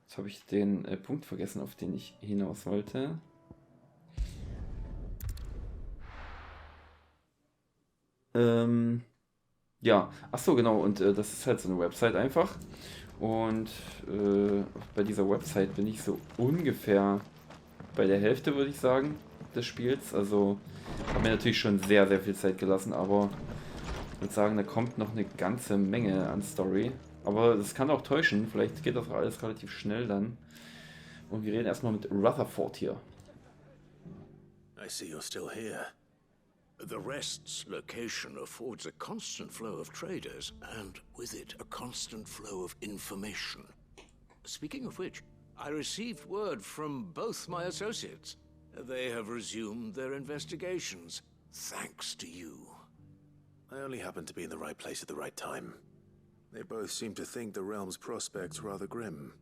jetzt habe ich den Punkt vergessen, auf den ich hinaus wollte. Ja, ach so, genau, und das ist halt so eine Website einfach. Und bei dieser Website bin ich so ungefähr bei der Hälfte, würde ich sagen. des Spiels. Also habe mir natürlich schon sehr, sehr viel Zeit gelassen, aber ich würde sagen, da kommt noch eine ganze Menge an Story. Aber das kann auch täuschen, vielleicht geht das alles relativ schnell dann. Und wir reden erstmal mit Rutherford hier. I see you're still here. The Rest's location affords a constant flow of traders, and with it, a constant flow of information. Speaking of which, I received word from both my associates. They have resumed their investigations, thanks to you. I only happened to be in the right place at the right time. They both seem to think the realm's prospects rather grim.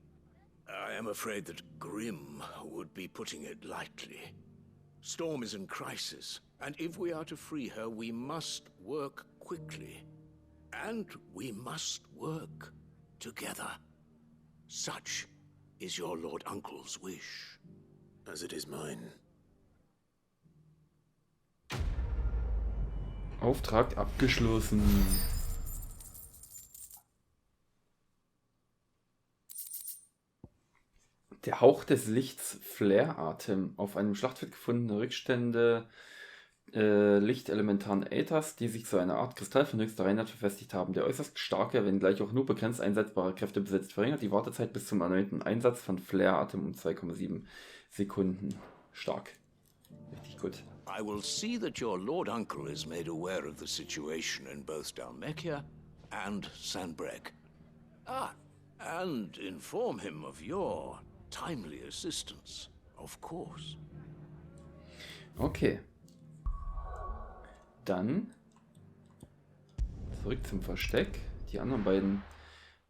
I am afraid that grim would be putting it lightly. Storm is in crisis, and if we are to free her, we must work quickly. And we must work together. Such is your Lord Uncle's wish. As it is mine. Auftrag abgeschlossen. Der Hauch des Lichts, Flare-Atem. Auf einem Schlachtfeld gefundene Rückstände lichtelementaren Äthers, die sich zu einer Art Kristall von höchster Reinheit verfestigt haben. Der äußerst starke, wenngleich auch nur begrenzt einsetzbare Kräfte besitzt, verringert die Wartezeit bis zum erneuten Einsatz von Flare-Atem um 2,7 Sekunden. Stark. Richtig gut. I will see that your Lord Uncle is made aware of the situation in both Dalmekia and Sanbrek. And inform him of your timely assistance, of course. Okay. Dann zurück zum Versteck. Die anderen beiden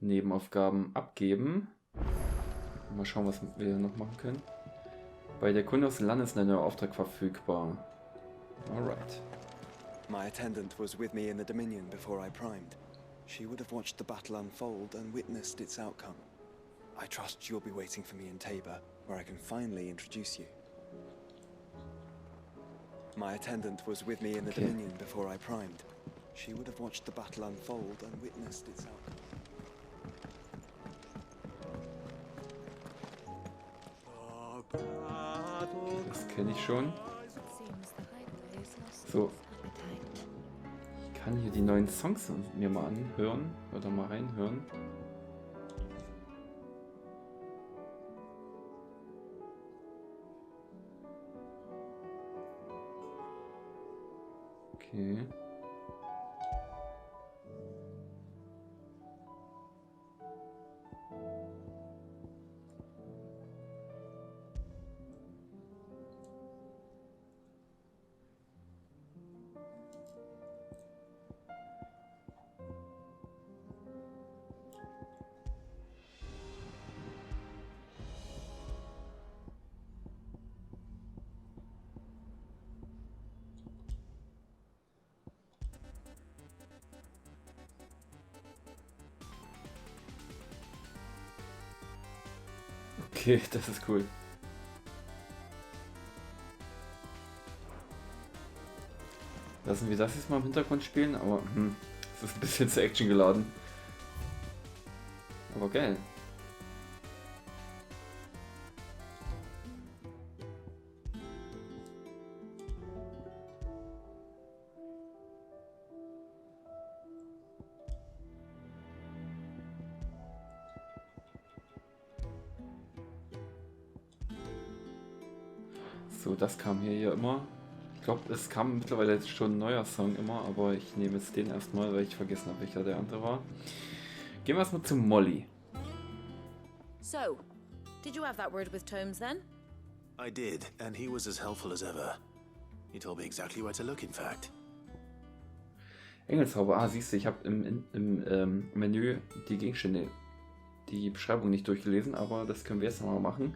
Nebenaufgaben abgeben. Mal schauen, was wir noch machen können. Bei der Kunde aus dem Land ist ein neuer Auftrag verfügbar. Alright. My attendant was with me in the Dominion before I primed. She would have watched the battle unfold and witnessed its outcome. I trust you'll be waiting for me in Tabor, where I can finally introduce you. My attendant was with me in the Dominion before I primed. She would have watched the battle unfold and witnessed its outcome. Das kenne ich schon. So. Ich kann hier die neuen Songs mir mal anhören oder mal reinhören. Okay. Okay, das ist cool. Lassen wir das jetzt mal im Hintergrund spielen, aber es ist ein bisschen zu Action geladen. Aber geil. So, das kam hier immer. Ich glaube, es kam mittlerweile jetzt schon ein neuer Song immer, aber ich nehme jetzt den erstmal, weil ich vergessen habe, welcher der andere war. Gehen wir erstmal zu Molly. So, did you have that word with Tomes then? I did, and he was as helpful as ever. He told me exactly where to look, in fact. Engelzauber, siehst du, ich habe im Menü die Gegenstände, die Beschreibung nicht durchgelesen, aber das können wir jetzt nochmal machen.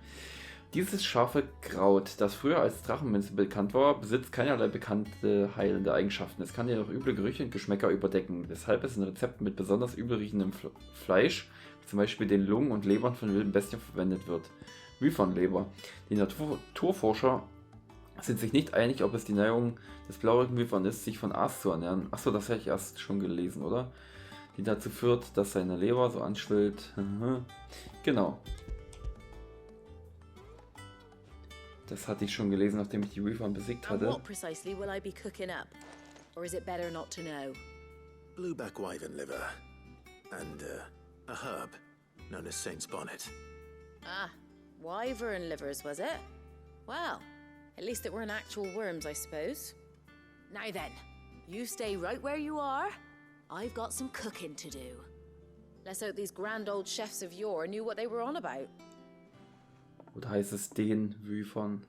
Dieses scharfe Kraut, das früher als Drachenminze bekannt war, besitzt keinerlei bekannte heilende Eigenschaften. Es kann jedoch üble Gerüche und Geschmäcker überdecken, weshalb es in Rezepten mit besonders übel riechendem Fleisch, zum Beispiel den Lungen und Lebern von wilden Bestien, verwendet wird. Wyvernleber. Die Naturforscher sind sich nicht einig, ob es die Neigung des blaurigen Wyvern ist, sich von Aas zu ernähren. Achso, das hätte ich erst schon gelesen, oder? Die dazu führt, dass seine Leber so anschwillt. Genau. Das hatte ich schon gelesen, nachdem ich die Reefern besiegt And hatte. what precisely will I be cooking up? Or is it better not to know? Blueback wyvern liver. And a herb known as Saint's Bonnet. Ah, wyvern livers, was it? Well, at least it weren't actual worms, I suppose. Now then, you stay right where you are. I've got some cooking to do. Let's hope these grand old chefs of yore knew what they were on about. Oder heißt es den Wyvern?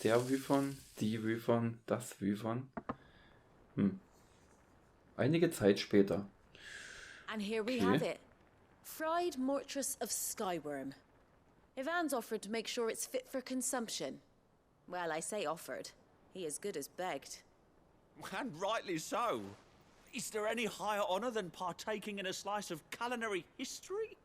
Der Wyvern? Die Wyvern? Das Wyvern? Einige Zeit später. And here we Okay. have it. Fried mortress of skyworm. Ivan's offered to make sure it's fit for consumption. Well, I say offered. He as good as begged. And rightly so. Is there any higher honor than partaking in a slice of culinary history?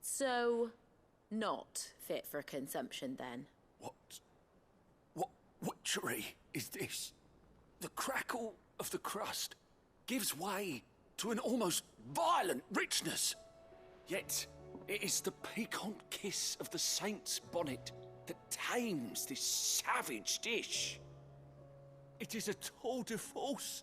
So, not fit for consumption then. What witchery is this? The crackle of the crust gives way to an almost violent richness. Yet, it is the piquant kiss of the saint's bonnet that tames this savage dish. It is a tour de force,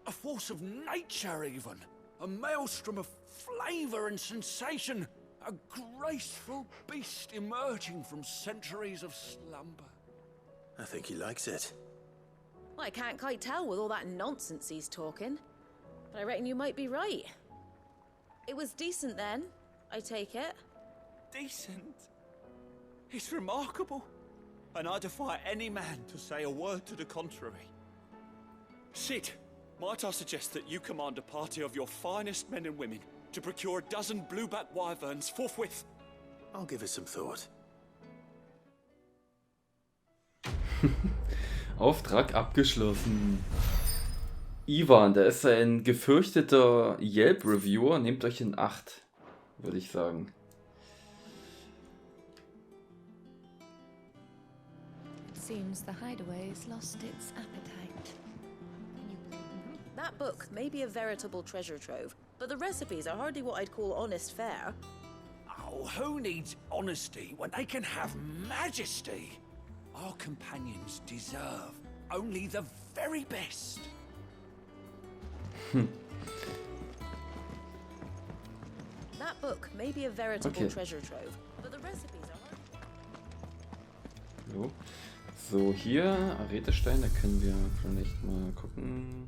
a force of nature even, a maelstrom of flavour and sensation, a graceful beast emerging from centuries of slumber. I think he likes it. Well, I can't quite tell with all that nonsense he's talking, but I reckon you might be right. It was decent then, I take it. Decent? It's remarkable. And I defy any man to say a word to the contrary. Sid, might I suggest that you command a party of your finest men and women to procure a dozen blueback wyverns forthwith? I'll give it some thought. Auftrag abgeschlossen. Ivan, der ist ein gefürchteter Yelp-Reviewer. Nehmt euch in Acht, würde ich sagen. It seems the hideaway's lost its appetite. That book may be a veritable treasure trove, but the recipes are hardly what I'd call honest fare. Oh, who needs honesty when they can have majesty? Our companions deserve only the very best. That book may be a veritable Okay. treasure trove, but the recipes are hardly... So, hier, Arretestein, da können wir vielleicht mal gucken.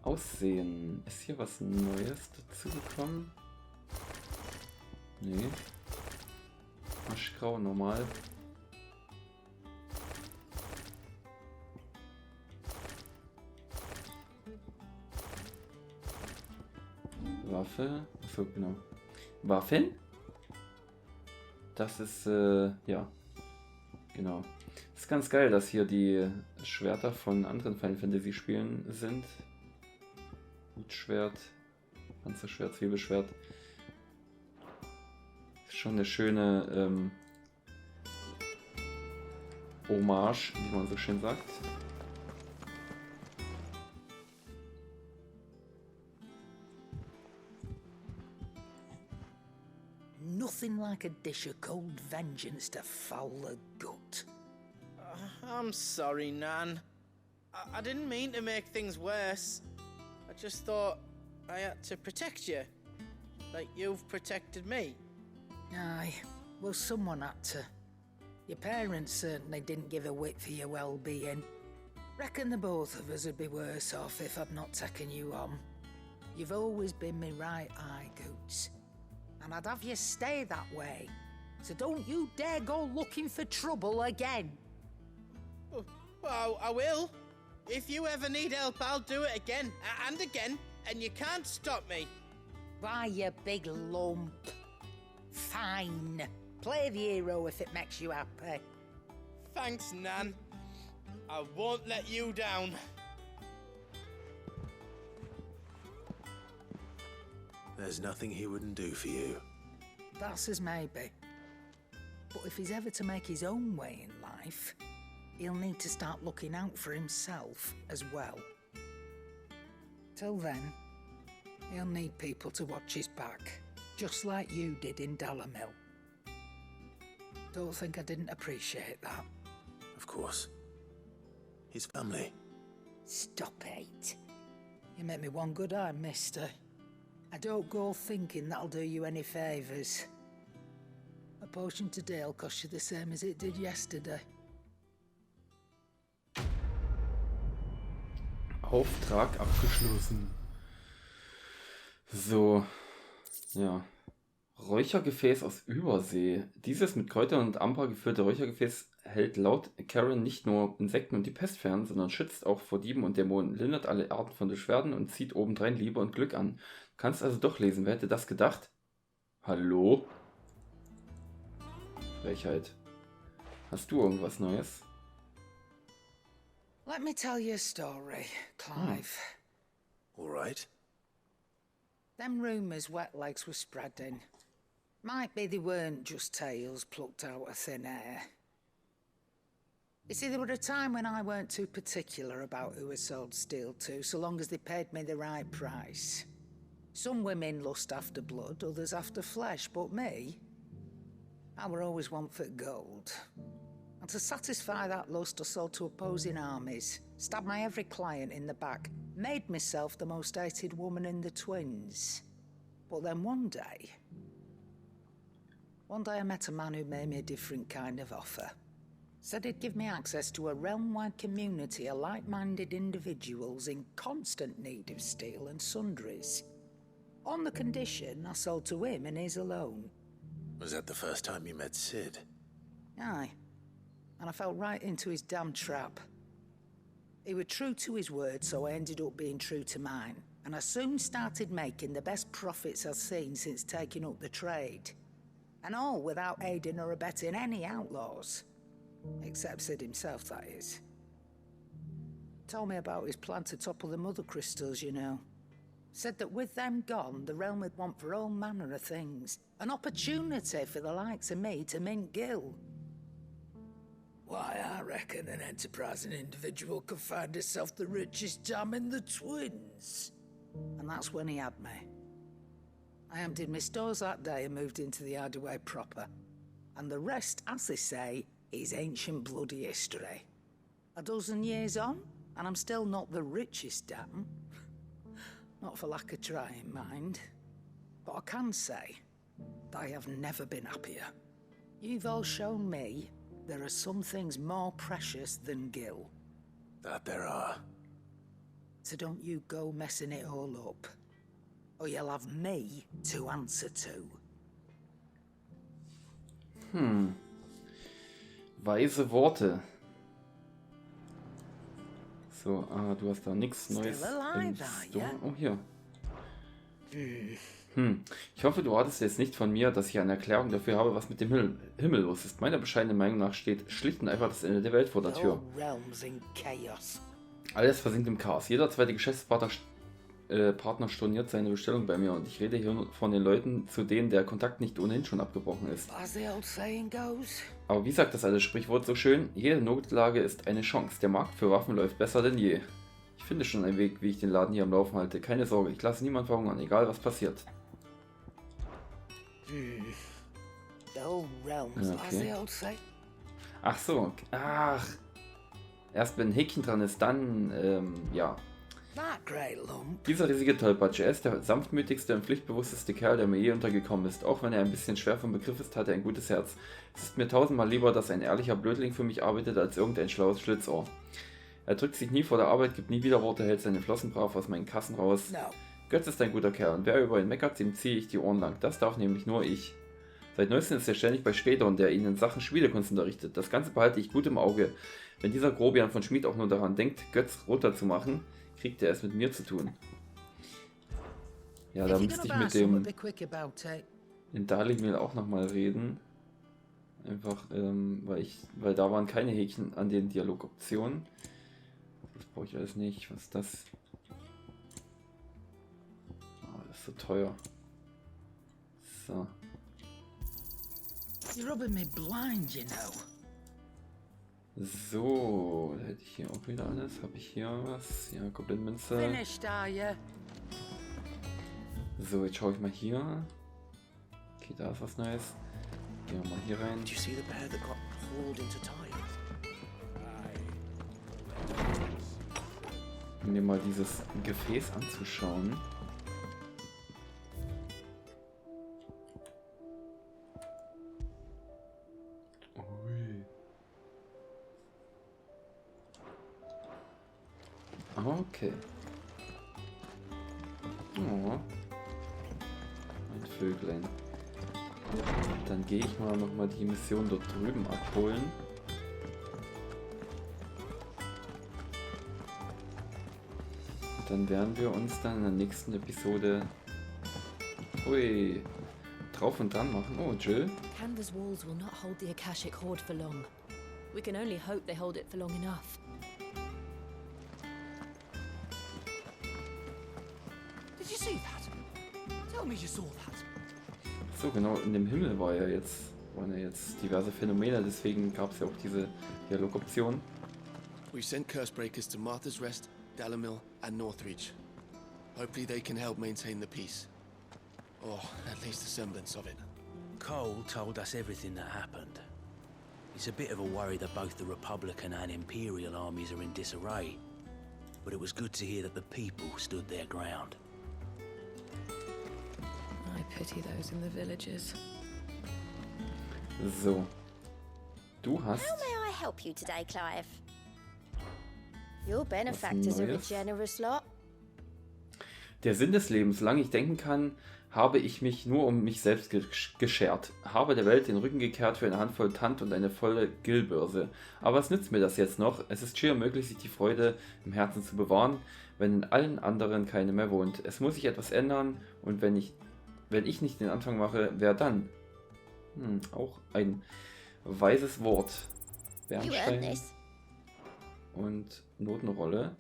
Aussehen. Ist hier was Neues dazugekommen? Nee. Aschgrau, normal. Waffe. Achso, genau. Waffen? Das ist, ja. Genau. Ist ganz geil, dass hier die Schwerter von anderen Final Fantasy Spielen sind. Hutschwert, Panzerschwert, Zwiebelschwert. Ist schon eine schöne Hommage, wie man so schön sagt. Nothing like a dish of cold vengeance to foul the gut. I'm sorry, Nan. I didn't mean to make things worse. I just thought I had to protect you. Like you've protected me. Aye, well, someone had to. Your parents certainly didn't give a whit for your well-being. Reckon the both of us would be worse off if I'd not taken you on. You've always been me right eye, Goots. And I'd have you stay that way. So don't you dare go looking for trouble again. Well, I will. If you ever need help, I'll do it again and again, and you can't stop me. Why, you big lump. Fine. Play the hero if it makes you happy. Thanks, Nan. I won't let you down. There's nothing he wouldn't do for you. That's as maybe. But if he's ever to make his own way in life, he'll need to start looking out for himself as well. Till then, he'll need people to watch his back, just like you did in Dalamil. Don't think I didn't appreciate that. Of course. His family. Stop it. You make me one good eye, mister. I don't go thinking that'll do you any favours. A potion today will cost you the same as it did yesterday. Auftrag abgeschlossen. So, ja. Räuchergefäß aus Übersee. Dieses mit Kräutern und Amber gefüllte Räuchergefäß hält laut Karen nicht nur Insekten und die Pest fern, sondern schützt auch vor Dieben und Dämonen, lindert alle Arten von Beschwerden und zieht obendrein Liebe und Glück an. Du kannst also doch lesen, wer hätte das gedacht? Hallo? Frechheit. Hast du irgendwas Neues? Let me tell you a story, Clive. All right. Them rumours Wetlegs were spreading. Might be they weren't just tales plucked out of thin air. You see, there were a time when I weren't too particular about who I sold steel to, so long as they paid me the right price. Some women lust after blood, others after flesh, but me, I were always one for gold. And to satisfy that lust, I sold to opposing armies, stabbed my every client in the back, made myself the most hated woman in the twins. But then one day I met a man who made me a different kind of offer. Said he'd give me access to a realm-wide community of like-minded individuals in constant need of steel and sundries. On the condition I sold to him and his alone. Was that the first time you met Sid? Aye. And I fell right into his damn trap. He was true to his word, so I ended up being true to mine. And I soon started making the best profits I've seen since taking up the trade. And all without aiding or abetting any outlaws. Except Sid himself, that is. Told me about his plan to topple the mother crystals, you know. Said that with them gone, the realm would want for all manner of things. An opportunity for the likes of me to mint Gil. Why, I reckon an enterprising individual could find himself the richest dam in the twins. And that's when he had me. I emptied my stores that day and moved into the Hideaway proper. And the rest, as they say, is ancient bloody history. A dozen years on, and I'm still not the richest dam. Not for lack of trying, mind. But I can say, I have never been happier. You've all shown me there are some things more precious than Gil. That there are. So don't you go messing it all up. Or you'll have me to answer to. Weise Worte. So, du hast da nichts Neues im Store. Oh, hier. Ich hoffe, du hattest jetzt nicht von mir, dass ich eine Erklärung dafür habe, was mit dem Himmel los ist. Meiner bescheidenen Meinung nach steht schlicht und einfach das Ende der Welt vor der Tür. Alles versinkt im Chaos. Jeder zweite Geschäftspartner storniert seine Bestellung bei mir und ich rede hier von den Leuten, zu denen der Kontakt nicht ohnehin schon abgebrochen ist. Aber wie sagt das alte Sprichwort so schön? Jede Notlage ist eine Chance. Der Markt für Waffen läuft besser denn je. Ich finde schon einen Weg, wie ich den Laden hier am Laufen halte. Keine Sorge, ich lasse niemanden verhungern, egal was passiert. Okay. Ach so, ach. Erst wenn ein Häkchen dran ist, dann, ja. Dieser riesige Tollpatsch, er ist der sanftmütigste und pflichtbewussteste Kerl, der mir je untergekommen ist. Auch wenn er ein bisschen schwer vom Begriff ist, hat er ein gutes Herz. Es ist mir tausendmal lieber, dass ein ehrlicher Blödling für mich arbeitet, als irgendein schlaues Schlitzohr. Er drückt sich nie vor der Arbeit, gibt nie wieder Worte, hält seine Flossen brav aus meinen Kassen raus. Götz ist ein guter Kerl und wer über ihn meckert, dem ziehe ich die Ohren lang. Das darf nämlich nur ich. Seit neuestem ist er ständig bei Schwedon, der ihn in Sachen Schmiedekunst unterrichtet. Das Ganze behalte ich gut im Auge. Wenn dieser Grobian von Schmied auch nur daran denkt, Götz runterzumachen, kriegt er es mit mir zu tun. Ja, da müsste ich mit dem in Dalimil auch nochmal reden. Einfach, weil da waren keine Häkchen an den Dialogoptionen. Das brauche ich alles nicht. Was ist das? Oh, das ist so teuer. So. You're rubbing me blind, you know. So, da hätte ich hier auch wieder alles. Habe ich hier was? Ja, Goblin-Münze. Finished, are you? So, jetzt schaue ich mal hier. Okay, da ist was Neues. Gehen wir mal hier rein. Do you see the pair that got hauled into time? Um mir mal dieses Gefäß anzuschauen. Ui. Okay. Oh. Ein Vöglein. Dann gehe ich mal nochmal die Mission dort drüben abholen. Dann werden wir uns dann in der nächsten Episode drauf und dran machen. Oh, Jill. Canva's walls will not hold the Akashic Horde for long. We can only hope they hold it for long enough. Did you see that? Tell me you saw that. So, genau, in dem Himmel waren ja jetzt diverse Phänomene, deswegen gab es ja auch diese Dialogoption. We sent Cursebreakers to Martha's Rest, Dalamil, and Northreach. Hopefully they can help maintain the peace. Or at least a semblance of it. Cole told us everything that happened. It's a bit of a worry that both the Republican and Imperial armies are in disarray. But it was good to hear that the people stood their ground. I pity those in the villages. So. Du hast... How may I help you today, Clive? Your benefactors are a generous lot. Der Sinn des Lebens, solange ich denken kann, habe ich mich nur um mich selbst geschert. Habe der Welt den Rücken gekehrt für eine Handvoll Tant und eine volle Gilbörse. Aber was nützt mir das jetzt noch? Es ist schier möglich, sich die Freude im Herzen zu bewahren, wenn in allen anderen keine mehr wohnt. Es muss sich etwas ändern und wenn ich nicht den Anfang mache, wer dann? Auch ein weises Wort. Bernstein und Notenrolle.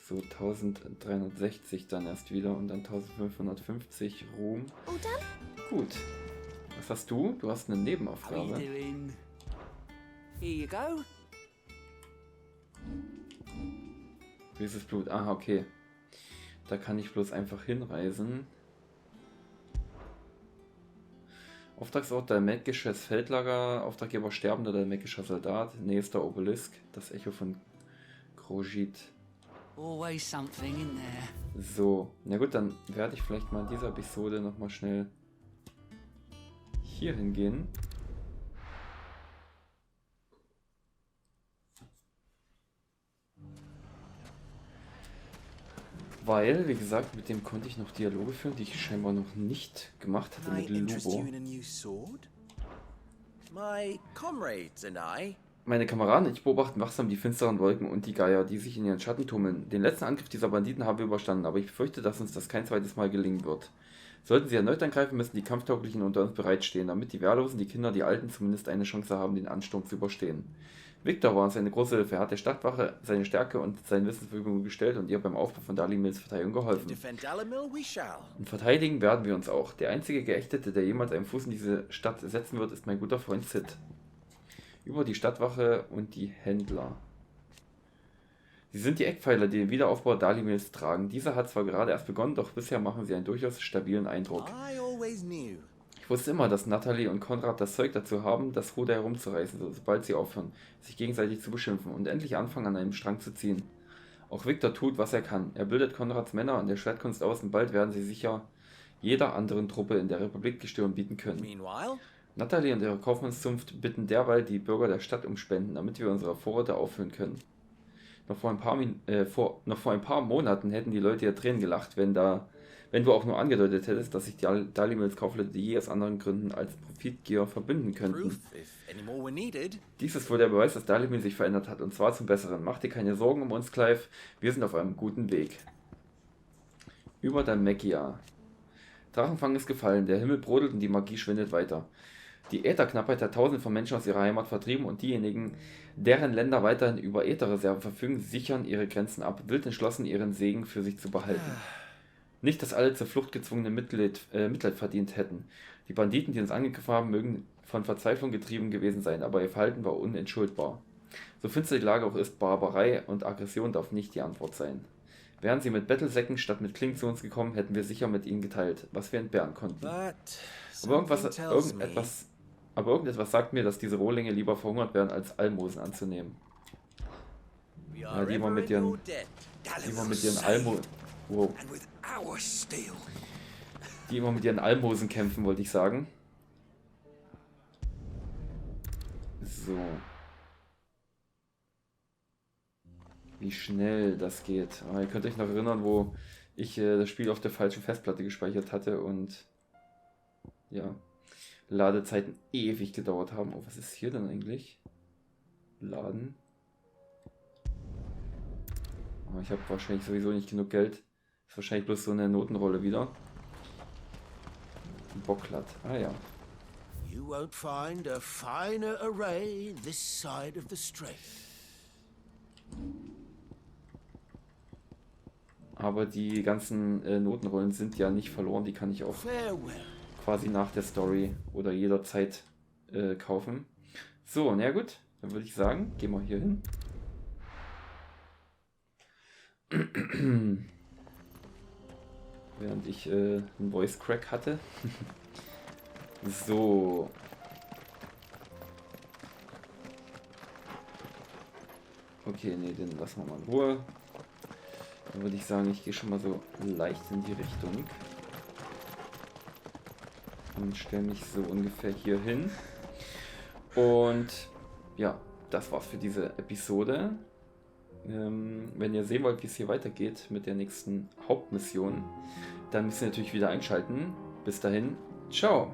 So 1360 dann erst wieder und dann 1550 Ruhm. Gut. Was hast du? Du hast eine Nebenaufgabe. Here you go. Dieses Blut. Aha, okay. Da kann ich bloß einfach hinreisen. Auftragsort dalmäkisches Feldlager, Auftraggeber sterbender dalmäkischer Soldat, nächster Obelisk, das Echo von Grojit. Always something in there. So, na gut, dann werde ich vielleicht mal in dieser Episode nochmal schnell hier hingehen. Weil, wie gesagt, mit dem konnte ich noch Dialoge führen, die ich scheinbar noch nicht gemacht hatte mit Lubo. Meine Kameraden und ich beobachten wachsam die finsteren Wolken und die Geier, die sich in ihren Schatten tummeln. Den letzten Angriff dieser Banditen haben wir überstanden, aber ich befürchte, dass uns das kein zweites Mal gelingen wird. Sollten sie erneut angreifen, müssen die Kampftauglichen unter uns bereitstehen, damit die Wehrlosen, die Kinder, die Alten zumindest eine Chance haben, den Ansturm zu überstehen. Victor war uns eine große Hilfe, er hat der Stadtwache seine Stärke und sein Wissen zur Verfügung gestellt und ihr beim Aufbau von Dalimils Verteidigung geholfen. Und verteidigen werden wir uns auch. Der einzige Geächtete, der jemals einen Fuß in diese Stadt setzen wird, ist mein guter Freund Sid. Über die Stadtwache und die Händler. Sie sind die Eckpfeiler, die den Wiederaufbau Dalimils tragen. Dieser hat zwar gerade erst begonnen, doch bisher machen sie einen durchaus stabilen Eindruck. Ich wusste immer, dass Natalie und Konrad das Zeug dazu haben, das Ruder herumzureißen, sobald sie aufhören, sich gegenseitig zu beschimpfen und endlich anfangen, an einem Strang zu ziehen. Auch Victor tut, was er kann. Er bildet Konrads Männer in der Schwertkunst aus und bald werden sie sicher jeder anderen Truppe in der Republik die Stirn bieten können. Natalie und ihre Kaufmannszunft bitten derweil die Bürger der Stadt um Spenden, damit wir unsere Vorräte auffüllen können. Noch vor ein paar Monaten hätten die Leute ja Tränen gelacht, wenn du auch nur angedeutet hättest, dass sich die Dalimils Kaufleute je aus anderen Gründen als Profitgier verbünden könnten. Dies ist wohl der Beweis, dass Dalimil sich verändert hat, und zwar zum Besseren. Mach dir keine Sorgen um uns, Clive, wir sind auf einem guten Weg. Über Dalmekia. Drachenfang ist gefallen, der Himmel brodelt und die Magie schwindet weiter. Die Ätherknappheit hat Tausende von Menschen aus ihrer Heimat vertrieben und diejenigen, deren Länder weiterhin über Ätherreserven verfügen, sichern ihre Grenzen ab, wild entschlossen, ihren Segen für sich zu behalten. Nicht, dass alle zur Flucht gezwungene Mitleid verdient hätten. Die Banditen, die uns angegriffen haben, mögen von Verzweiflung getrieben gewesen sein, aber ihr Verhalten war unentschuldbar. So finster die Lage auch ist, Barbarei und Aggression darf nicht die Antwort sein. Wären sie mit Bettelsäcken statt mit Klingen zu uns gekommen, hätten wir sicher mit ihnen geteilt, was wir entbehren konnten. Aber irgendetwas sagt mir, dass diese Rohlinge lieber verhungert werden, als Almosen anzunehmen. Ja, die immer mit ihren Almosen... Wow. Die immer mit ihren Almosen kämpfen, wollte ich sagen. So. Wie schnell das geht. Ihr könnt euch noch erinnern, wo ich das Spiel auf der falschen Festplatte gespeichert hatte und ja, Ladezeiten ewig gedauert haben. Oh, was ist hier denn eigentlich? Laden. Oh, ich habe wahrscheinlich sowieso nicht genug Geld. Ist wahrscheinlich bloß so eine Notenrolle wieder. Bocklat. Ah ja. You won't find a finer array this side of the strait. Aber die ganzen Notenrollen sind ja nicht verloren, die kann ich auch quasi nach der Story oder jederzeit kaufen. So, na gut, dann würde ich sagen, gehen wir hier hin. Während ich einen Voice Crack hatte. So. Okay, nee, den lassen wir mal in Ruhe. Dann würde ich sagen, ich gehe schon mal so leicht in die Richtung. Und stelle mich so ungefähr hier hin. Und ja, das war's für diese Episode. Wenn ihr sehen wollt, wie es hier weitergeht mit der nächsten Hauptmission, dann müsst ihr natürlich wieder einschalten. Bis dahin, ciao!